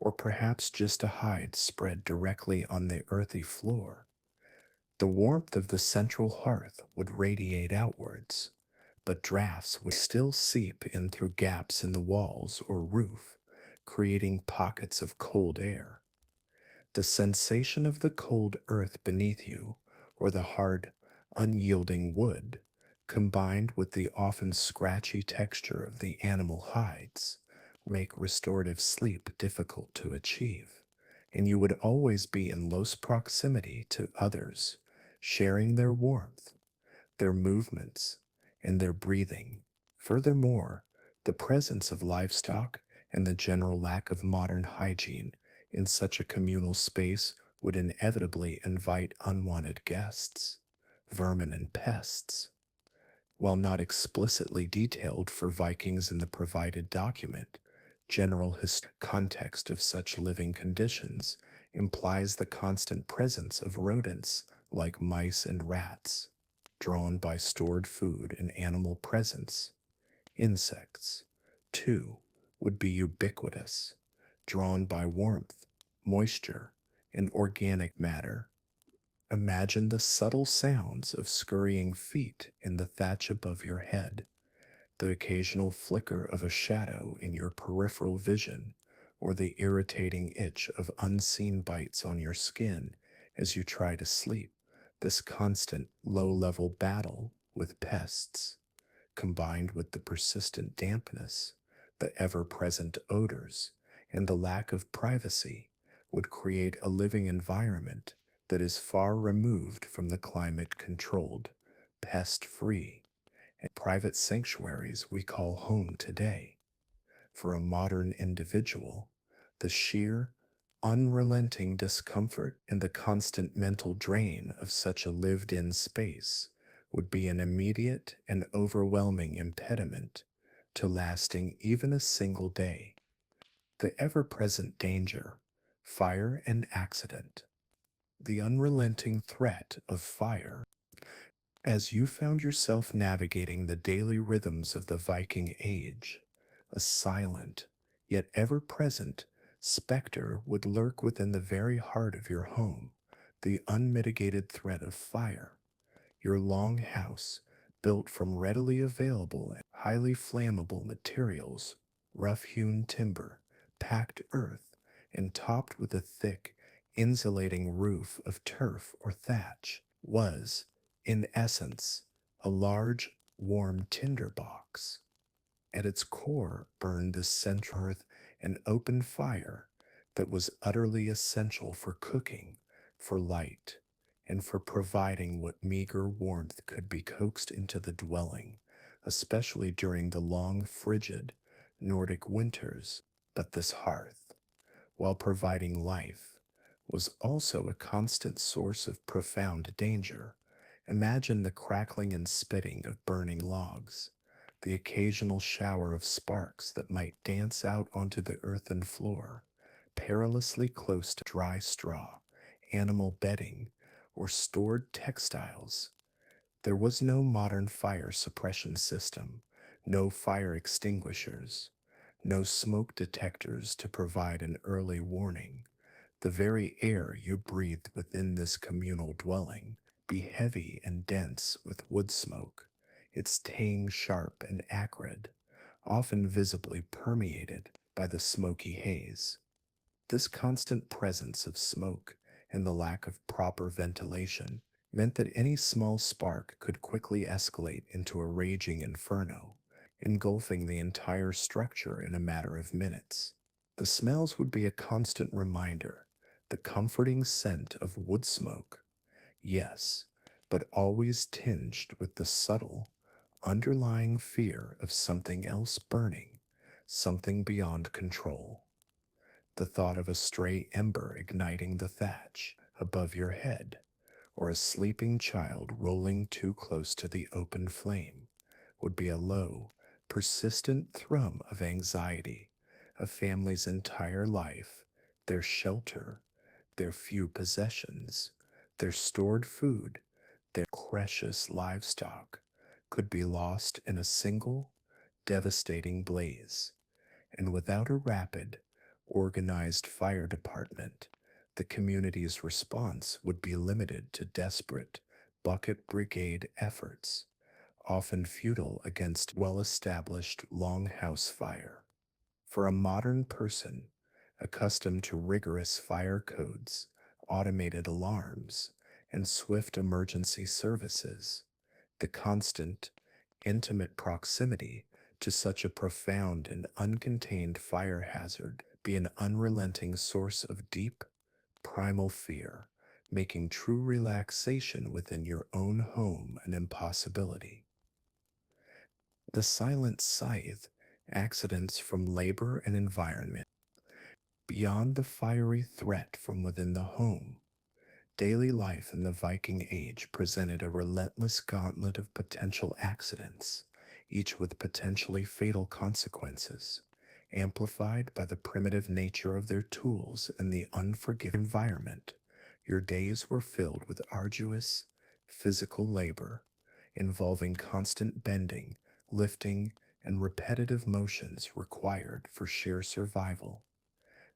or perhaps just a hide spread directly on the earthy floor. The warmth of the central hearth would radiate outwards, but drafts would still seep in through gaps in the walls or roof, creating pockets of cold air. The sensation of the cold earth beneath you, or the hard, unyielding wood, combined with the often scratchy texture of the animal hides, make restorative sleep difficult to achieve, and you would always be in close proximity to others, sharing their warmth, their movements, and their breathing. Furthermore, the presence of livestock and the general lack of modern hygiene in such a communal space would inevitably invite unwanted guests, vermin, and pests. While not explicitly detailed for Vikings in the provided document, general context of such living conditions implies the constant presence of rodents like mice and rats, drawn by stored food and animal presence. Insects, too, would be ubiquitous, drawn by warmth, moisture, and organic matter. Imagine the subtle sounds of scurrying feet in the thatch above your head, the occasional flicker of a shadow in your peripheral vision, or the irritating itch of unseen bites on your skin as you try to sleep. This constant low level battle with pests, combined with the persistent dampness, the ever present odors, and the lack of privacy, would create a living environment that is far removed from the climate controlled, pest free, and private sanctuaries we call home today. For a modern individual, the sheer, unrelenting discomfort and the constant mental drain of such a lived in space would be an immediate and overwhelming impediment to lasting even a single day. The ever present danger, fire and accident, the unrelenting threat of fire. As you found yourself navigating the daily rhythms of the Viking Age, a silent, yet ever present, specter would lurk within the very heart of your home, the unmitigated threat of fire. Your long house, built from readily available and highly flammable materials, rough hewn timber, packed earth, and topped with a thick, insulating roof of turf or thatch, was, in essence, a large, warm tinder box. At its core burned the central hearth, an open fire that was utterly essential for cooking, for light, and for providing what meager warmth could be coaxed into the dwelling, especially during the long, frigid Nordic winters. But this hearth, while providing life, was also a constant source of profound danger. Imagine the crackling and spitting of burning logs, the occasional shower of sparks that might dance out onto the earthen floor, perilously close to dry straw, animal bedding, or stored textiles. There was no modern fire suppression system, no fire extinguishers, no smoke detectors to provide an early warning. The very air you breathed within this communal dwelling be heavy and dense with wood smoke, its tang sharp and acrid, often visibly permeated by the smoky haze. This constant presence of smoke and the lack of proper ventilation meant that any small spark could quickly escalate into a raging inferno, engulfing the entire structure in a matter of minutes. The smells would be a constant reminder, the comforting scent of wood smoke, yes, but always tinged with the subtle, underlying fear of something else burning, something beyond control. The thought of a stray ember igniting the thatch above your head, or a sleeping child rolling too close to the open flame, would be a low, persistent thrum of anxiety. A family's entire life, their shelter, their few possessions, their stored food, their precious livestock, could be lost in a single, devastating blaze. And without a rapid, organized fire department, the community's response would be limited to desperate bucket brigade efforts, often futile against well established longhouse fire. For a modern person, accustomed to rigorous fire codes, automated alarms, and swift emergency services, the constant, intimate proximity to such a profound and uncontained fire hazard be an unrelenting source of deep, primal fear, making true relaxation within your own home an impossibility. The silent scythe, accidents from labor and environment, beyond the fiery threat from within the home. Daily life in the Viking Age presented a relentless gauntlet of potential accidents, each with potentially fatal consequences, amplified by the primitive nature of their tools and the unforgiving environment. Your days were filled with arduous, physical labor, involving constant bending, lifting, and repetitive motions required for sheer survival.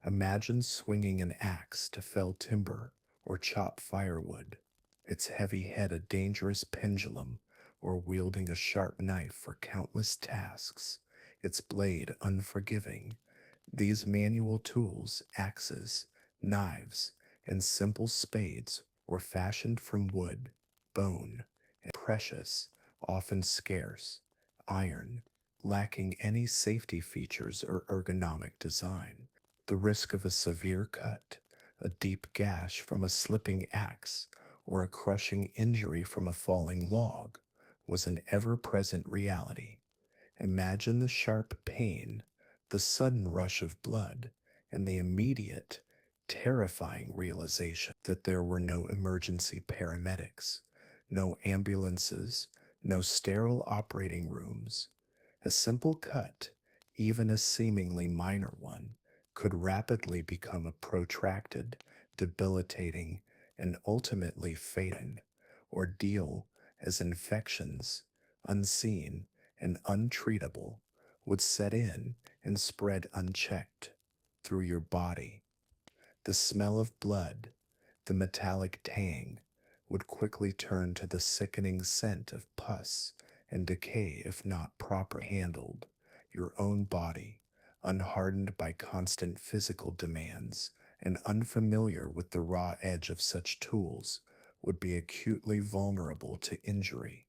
Imagine swinging an axe to fell timber or chop firewood, its heavy head a dangerous pendulum, or wielding a sharp knife for countless tasks, its blade unforgiving. These manual tools, axes, knives, and simple spades, were fashioned from wood, bone, and precious, often scarce, iron, lacking any safety features or ergonomic design. The risk of a severe cut, a deep gash from a slipping axe, or a crushing injury from a falling log was an ever present reality. Imagine the sharp pain, the sudden rush of blood, and the immediate, terrifying realization that there were no emergency paramedics, no ambulances, no sterile operating rooms. A simple cut, even a seemingly minor one, could rapidly become a protracted, debilitating, and ultimately fatal ordeal as infections, unseen and untreatable, would set in and spread unchecked through your body. The smell of blood, the metallic tang, would quickly turn to the sickening scent of pus and decay if not properly handled. Your own body, unhardened by constant physical demands and unfamiliar with the raw edge of such tools, would be acutely vulnerable to injury.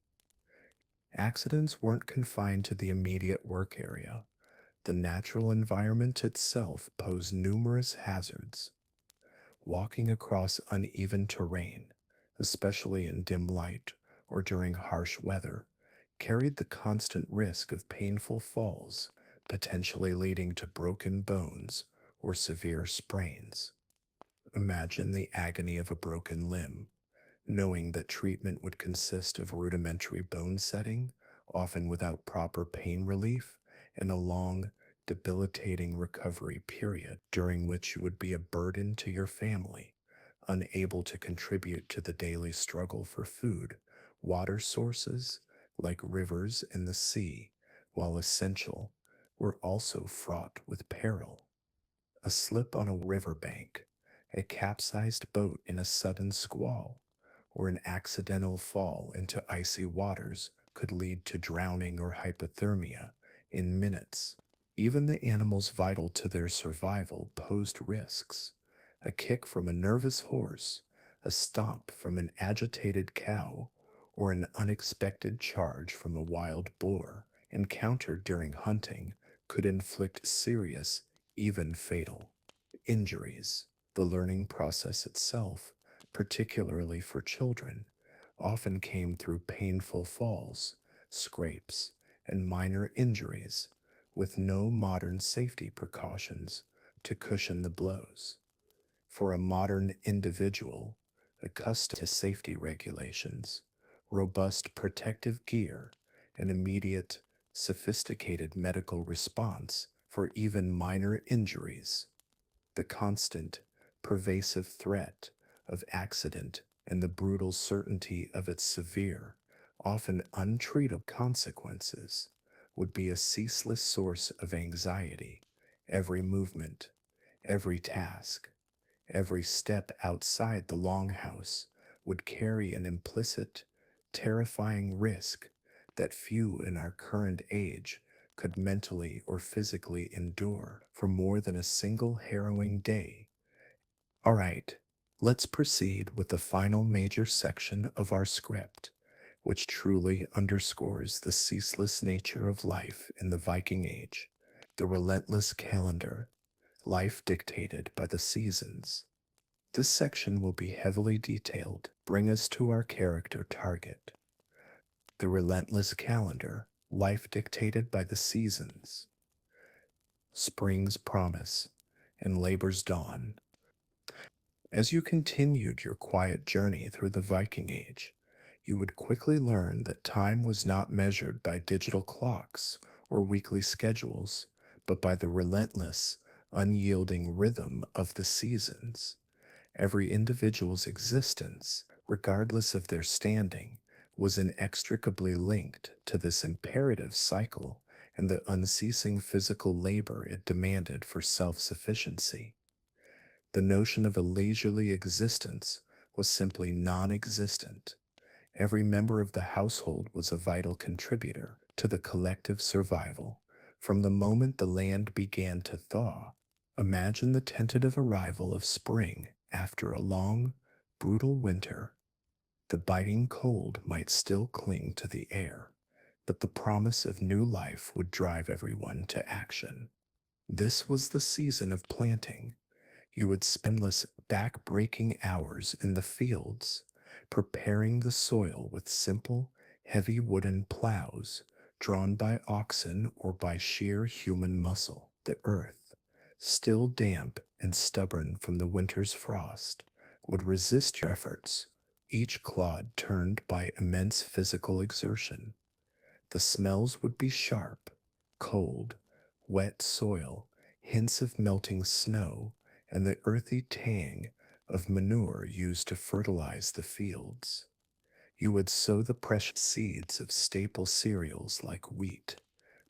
Accidents weren't confined to the immediate work area. The natural environment itself posed numerous hazards. Walking across uneven terrain, especially in dim light or during harsh weather, carried the constant risk of painful falls, potentially leading to broken bones or severe sprains. Imagine the agony of a broken limb, knowing that treatment would consist of rudimentary bone setting, often without proper pain relief, and a long, debilitating recovery period during which you would be a burden to your family, unable to contribute to the daily struggle for food. Water sources, like rivers and the sea, while essential, were also fraught with peril. A slip on a riverbank, a capsized boat in a sudden squall, or an accidental fall into icy waters could lead to drowning or hypothermia in minutes. Even the animals vital to their survival posed risks. A kick from a nervous horse, a stomp from an agitated cow, or an unexpected charge from a wild boar encountered during hunting could inflict serious, even fatal, injuries. The learning process itself, particularly for children, often came through painful falls, scrapes, and minor injuries, with no modern safety precautions to cushion the blows. For a modern individual accustomed to safety regulations, robust protective gear, and immediate, sophisticated medical response for even minor injuries, the constant, pervasive threat of accident and the brutal certainty of its severe, often untreatable consequences would be a ceaseless source of anxiety. Every movement, every task, every step outside the longhouse would carry an implicit, terrifying risk that few in our current age could mentally or physically endure for more than a single harrowing day. All right, let's proceed with the final major section of our script, which truly underscores the ceaseless nature of life in the Viking Age, the relentless calendar, life dictated by the seasons. This section will be heavily detailed, bring us to our character target. The relentless calendar, life dictated by the seasons. Spring's promise and labor's dawn. As you continued your quiet journey through the Viking Age, you would quickly learn that time was not measured by digital clocks or weekly schedules, but by the relentless, unyielding rhythm of the seasons. Every individual's existence, regardless of their standing, was inextricably linked to this imperative cycle and the unceasing physical labor it demanded for self sufficiency. The notion of a leisurely existence was simply non existent. Every member of the household was a vital contributor to the collective survival. From the moment the land began to thaw, imagine the tentative arrival of spring after a long, brutal winter. The biting cold might still cling to the air, but the promise of new life would drive everyone to action. This was the season of planting. You would spend endless back-breaking hours in the fields, preparing the soil with simple, heavy wooden plows drawn by oxen or by sheer human muscle. The earth, still damp and stubborn from the winter's frost, would resist your efforts, each clod turned by immense physical exertion. The smells would be sharp, cold, wet soil, hints of melting snow, and the earthy tang of manure used to fertilize the fields. You would sow the precious seeds of staple cereals like wheat,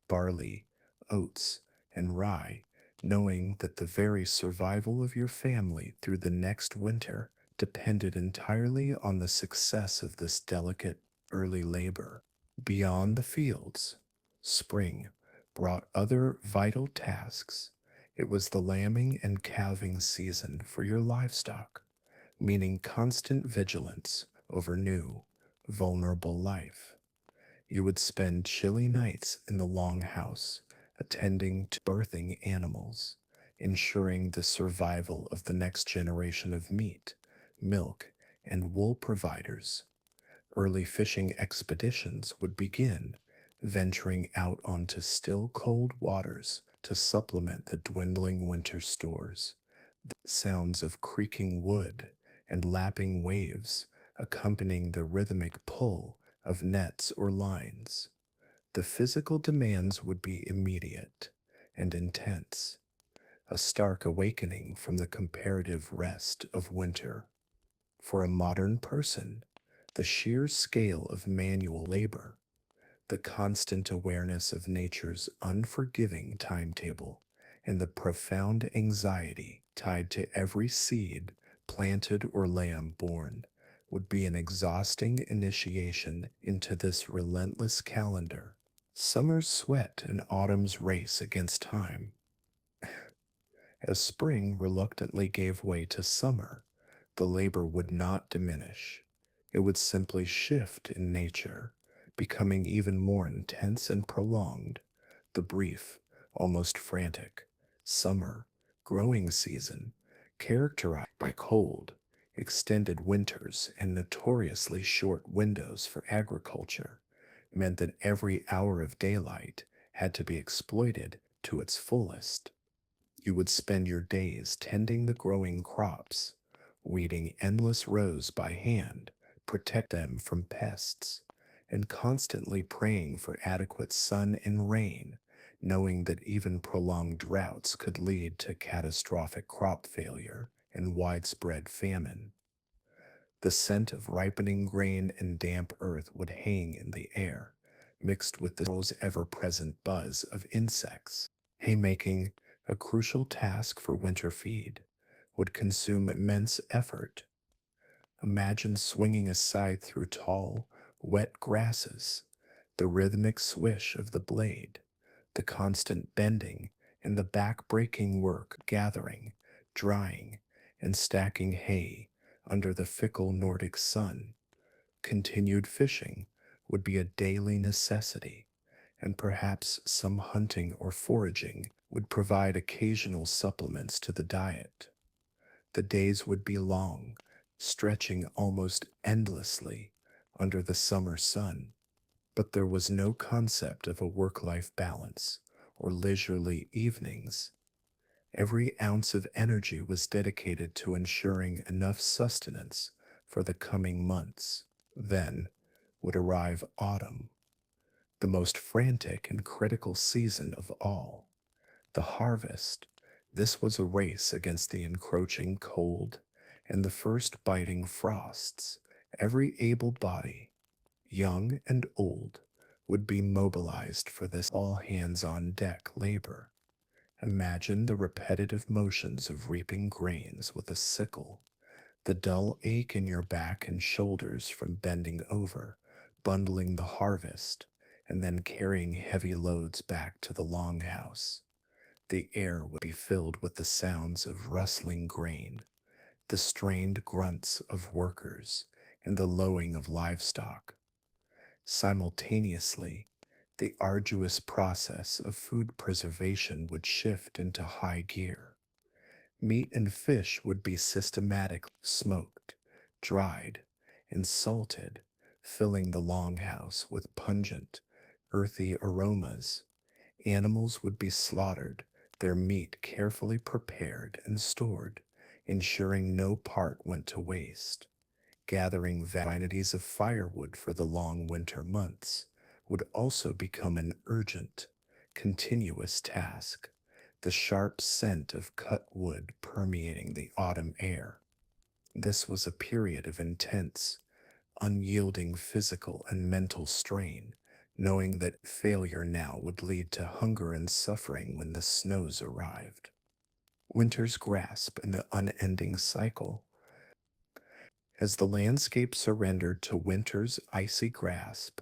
barley, oats, and rye, knowing that the very survival of your family through the next winter depended entirely on the success of this delicate early labor. Beyond the fields, spring brought other vital tasks. It was the lambing and calving season for your livestock, meaning constant vigilance over new, vulnerable life. You would spend chilly nights in the longhouse, attending to birthing animals, ensuring the survival of the next generation of meat, milk, and wool providers. Early fishing expeditions would begin, venturing out onto still cold waters to supplement the dwindling winter stores. The sounds of creaking wood and lapping waves accompanying the rhythmic pull of nets or lines. The physical demands would be immediate and intense, a stark awakening from the comparative rest of winter. For a modern person, the sheer scale of manual labor, the constant awareness of nature's unforgiving timetable, and the profound anxiety tied to every seed planted or lamb born would be an exhausting initiation into this relentless calendar. Summer's sweat and autumn's race against time. As spring reluctantly gave way to summer, the labor would not diminish. It would simply shift in nature, becoming even more intense and prolonged. The brief, almost frantic, summer growing season, characterized by cold, extended winters and notoriously short windows for agriculture, meant that every hour of daylight had to be exploited to its fullest. You would spend your days tending the growing crops, weeding endless rows by hand, protect them from pests, and constantly praying for adequate sun and rain, knowing that even prolonged droughts could lead to catastrophic crop failure and widespread famine. The scent of ripening grain and damp earth would hang in the air, mixed with the ever-present buzz of insects. Haymaking, a crucial task for winter feed, would consume immense effort. Imagine swinging a scythe through tall, wet grasses, the rhythmic swish of the blade, the constant bending, and the back-breaking work of gathering, drying, and stacking hay under the fickle Nordic sun. Continued fishing would be a daily necessity, and perhaps some hunting or foraging would provide occasional supplements to the diet. The days would be long, stretching almost endlessly under the summer sun, but there was no concept of a work-life balance or leisurely evenings. Every ounce of energy was dedicated to ensuring enough sustenance for the coming months. Then would arrive autumn, the most frantic and critical season of all. The harvest. This was a race against the encroaching cold and the first biting frosts. Every able body, young and old, would be mobilized for this all hands on deck labor. Imagine the repetitive motions of reaping grains with a sickle, the dull ache in your back and shoulders from bending over, bundling the harvest, and then carrying heavy loads back to the longhouse. The air would be filled with the sounds of rustling grain, the strained grunts of workers, and the lowing of livestock. Simultaneously, the arduous process of food preservation would shift into high gear. Meat and fish would be systematically smoked, dried, and salted, filling the longhouse with pungent, earthy aromas. Animals would be slaughtered, their meat carefully prepared and stored, ensuring no part went to waste. Gathering quantities of firewood for the long winter months would also become an urgent, continuous task, the sharp scent of cut wood permeating the autumn air. This was a period of intense, unyielding physical and mental strain, knowing that failure now would lead to hunger and suffering when the snows arrived. Winter's grasp and the unending cycle. As the landscape surrendered to winter's icy grasp,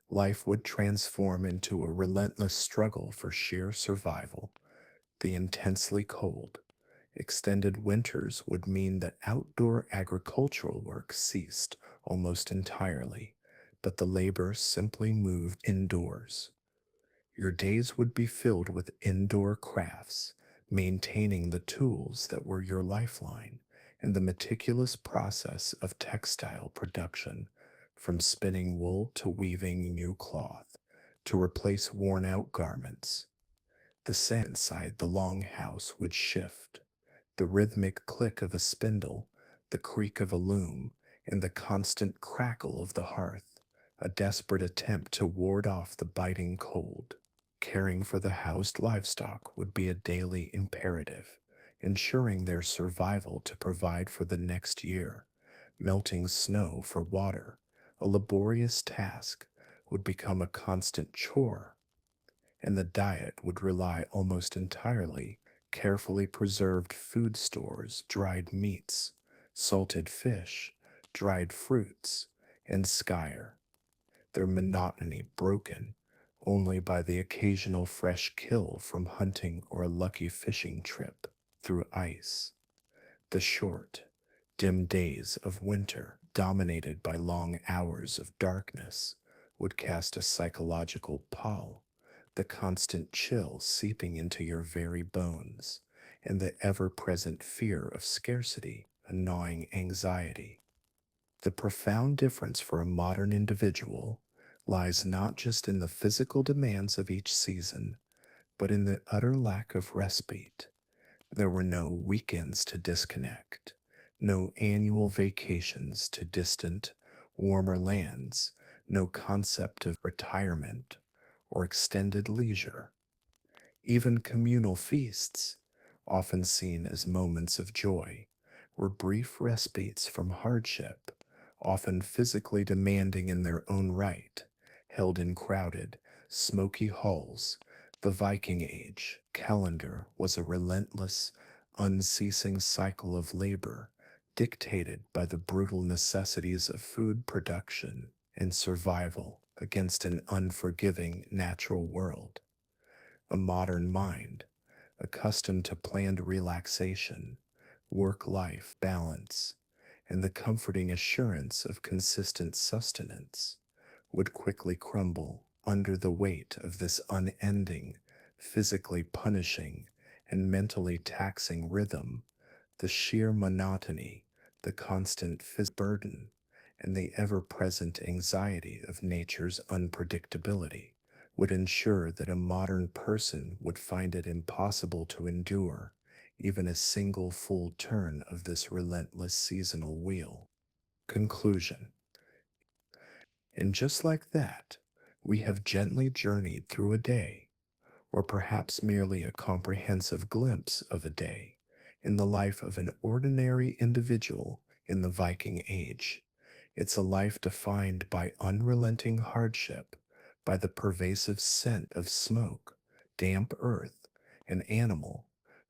life would transform into a relentless struggle for sheer survival. The intensely cold, extended winters would mean that outdoor agricultural work ceased almost entirely, but the labor simply moved indoors. Your days would be filled with indoor crafts, maintaining the tools that were your lifeline, and the meticulous process of textile production, from spinning wool to weaving new cloth, to replace worn out garments. The sand inside the long house would shift, the rhythmic click of a spindle, the creak of a loom, and the constant crackle of the hearth, a desperate attempt to ward off the biting cold. Caring for the housed livestock would be a daily imperative, ensuring their survival to provide for the next year. Melting snow for water, a laborious task, would become a constant chore, and the diet would rely almost entirely carefully preserved food stores, dried meats, salted fish, dried fruits, and skyr, their monotony broken only by the occasional fresh kill from hunting or a lucky fishing trip through ice. The short, dim days of winter, dominated by long hours of darkness, would cast a psychological pall, the constant chill seeping into your very bones, and the ever-present fear of scarcity, a gnawing anxiety. The profound difference for a modern individual lies not just in the physical demands of each season, but in the utter lack of respite. There were no weekends to disconnect, no annual vacations to distant, warmer lands, no concept of retirement or extended leisure. Even communal feasts, often seen as moments of joy, were brief respites from hardship, often physically demanding in their own right, held in crowded, smoky halls. The Viking Age calendar was a relentless, unceasing cycle of labor, dictated by the brutal necessities of food production and survival against an unforgiving natural world. A modern mind, accustomed to planned relaxation, work life balance, and the comforting assurance of consistent sustenance, would quickly crumble under the weight of this unending, physically punishing, and mentally taxing rhythm. The sheer monotony, the constant burden, and the ever present anxiety of nature's unpredictability would ensure that a modern person would find it impossible to endure even a single full turn of this relentless seasonal wheel. Conclusion. And just like that, we have gently journeyed through a day, or perhaps merely a comprehensive glimpse of a day, in the life of an ordinary individual in the Viking Age. It's a life defined by unrelenting hardship, by the pervasive scent of smoke, damp earth, and animal,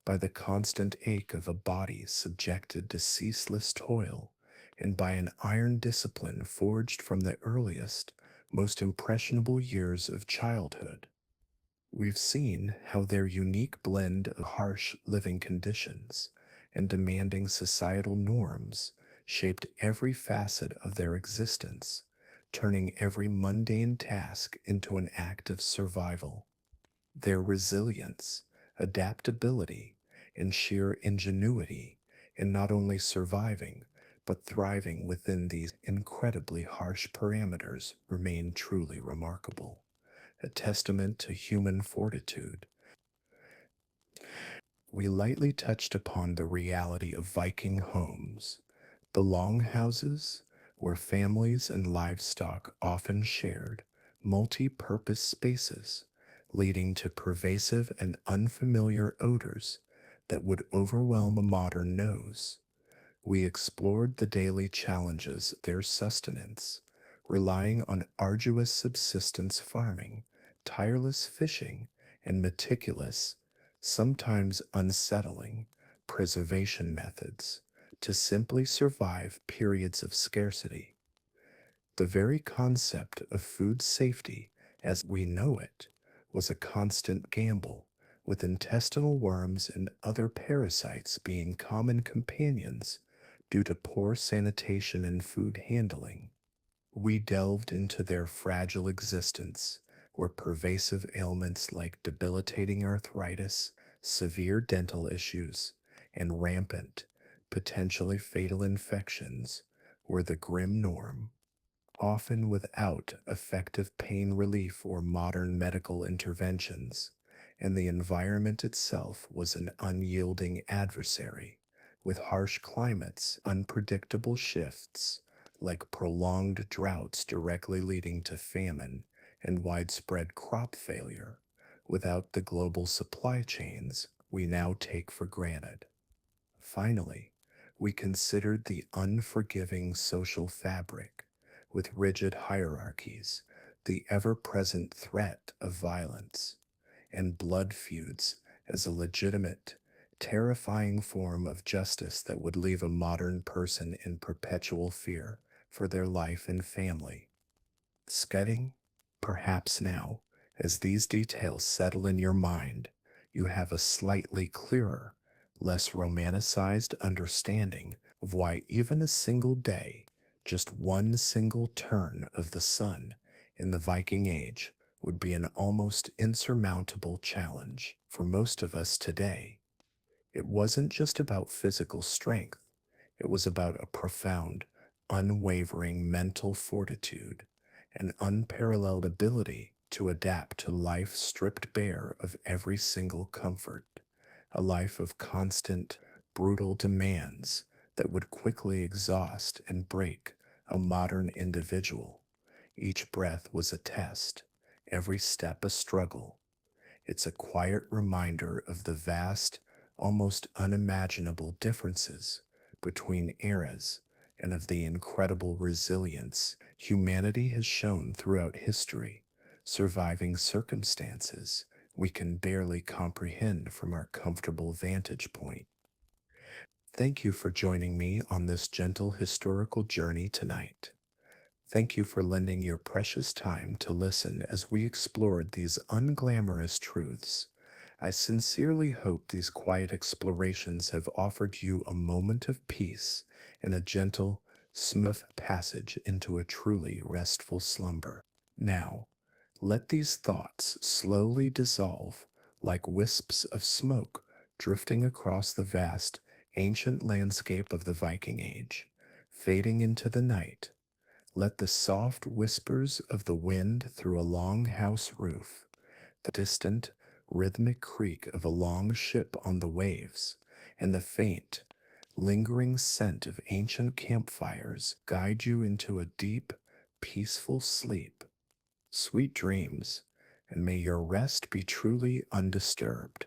by the constant ache of a body subjected to ceaseless toil, and by an iron discipline forged from the earliest, most impressionable years of childhood. We've seen how their unique blend of harsh living conditions and demanding societal norms shaped every facet of their existence, turning every mundane task into an act of survival. Their resilience, adaptability, and sheer ingenuity in not only surviving but thriving within these incredibly harsh parameters remain truly remarkable, a testament to human fortitude. We lightly touched upon the reality of Viking homes, the longhouses where families and livestock often shared multi purpose spaces, leading to pervasive and unfamiliar odors that would overwhelm a modern nose. We explored the daily challenges of their sustenance, relying on arduous subsistence farming, tireless fishing, and meticulous, sometimes unsettling, preservation methods to simply survive periods of scarcity. The very concept of food safety as we know it was a constant gamble, with intestinal worms and other parasites being common companions due to poor sanitation and food handling. We delved into their fragile existence, where pervasive ailments like debilitating arthritis, severe dental issues, and rampant, potentially fatal infections were the grim norm, often without effective pain relief or modern medical interventions, and the environment itself was an unyielding adversary, with harsh climates, unpredictable shifts, like prolonged droughts directly leading to famine and widespread crop failure, without the global supply chains we now take for granted. Finally, we considered the unforgiving social fabric, with rigid hierarchies, the ever present threat of violence, and blood feuds as a legitimate, terrifying form of justice that would leave a modern person in perpetual fear for their life and family. Scudding, perhaps now, as these details settle in your mind, you have a slightly clearer, less romanticized understanding of why even a single day, just one single turn of the sun in the Viking Age, would be an almost insurmountable challenge for most of us today. It wasn't just about physical strength, it was about a profound, unwavering mental fortitude an unparalleled ability to adapt to life stripped bare of every single comfort, a life of constant, brutal demands that would quickly exhaust and break a modern individual. Each breath was a test, every step a struggle. It's a quiet reminder of the vast, almost unimaginable differences between eras and of the incredible resilience humanity has shown throughout history, surviving circumstances we can barely comprehend from our comfortable vantage point. Thank you for joining me on this gentle historical journey tonight. Thank you for lending your precious time to listen as we explored these unglamorous truths. I sincerely hope these quiet explorations have offered you a moment of peace and a gentle, smooth passage into a truly restful slumber. Now, let these thoughts slowly dissolve like wisps of smoke drifting across the vast, ancient landscape of the Viking Age, fading into the night. Let the soft whispers of the wind through a long house roof, the distant, rhythmic creak of a long ship on the waves, and the faint, lingering scent of ancient campfires guide you into a deep, peaceful sleep. Sweet dreams, and may your rest be truly undisturbed.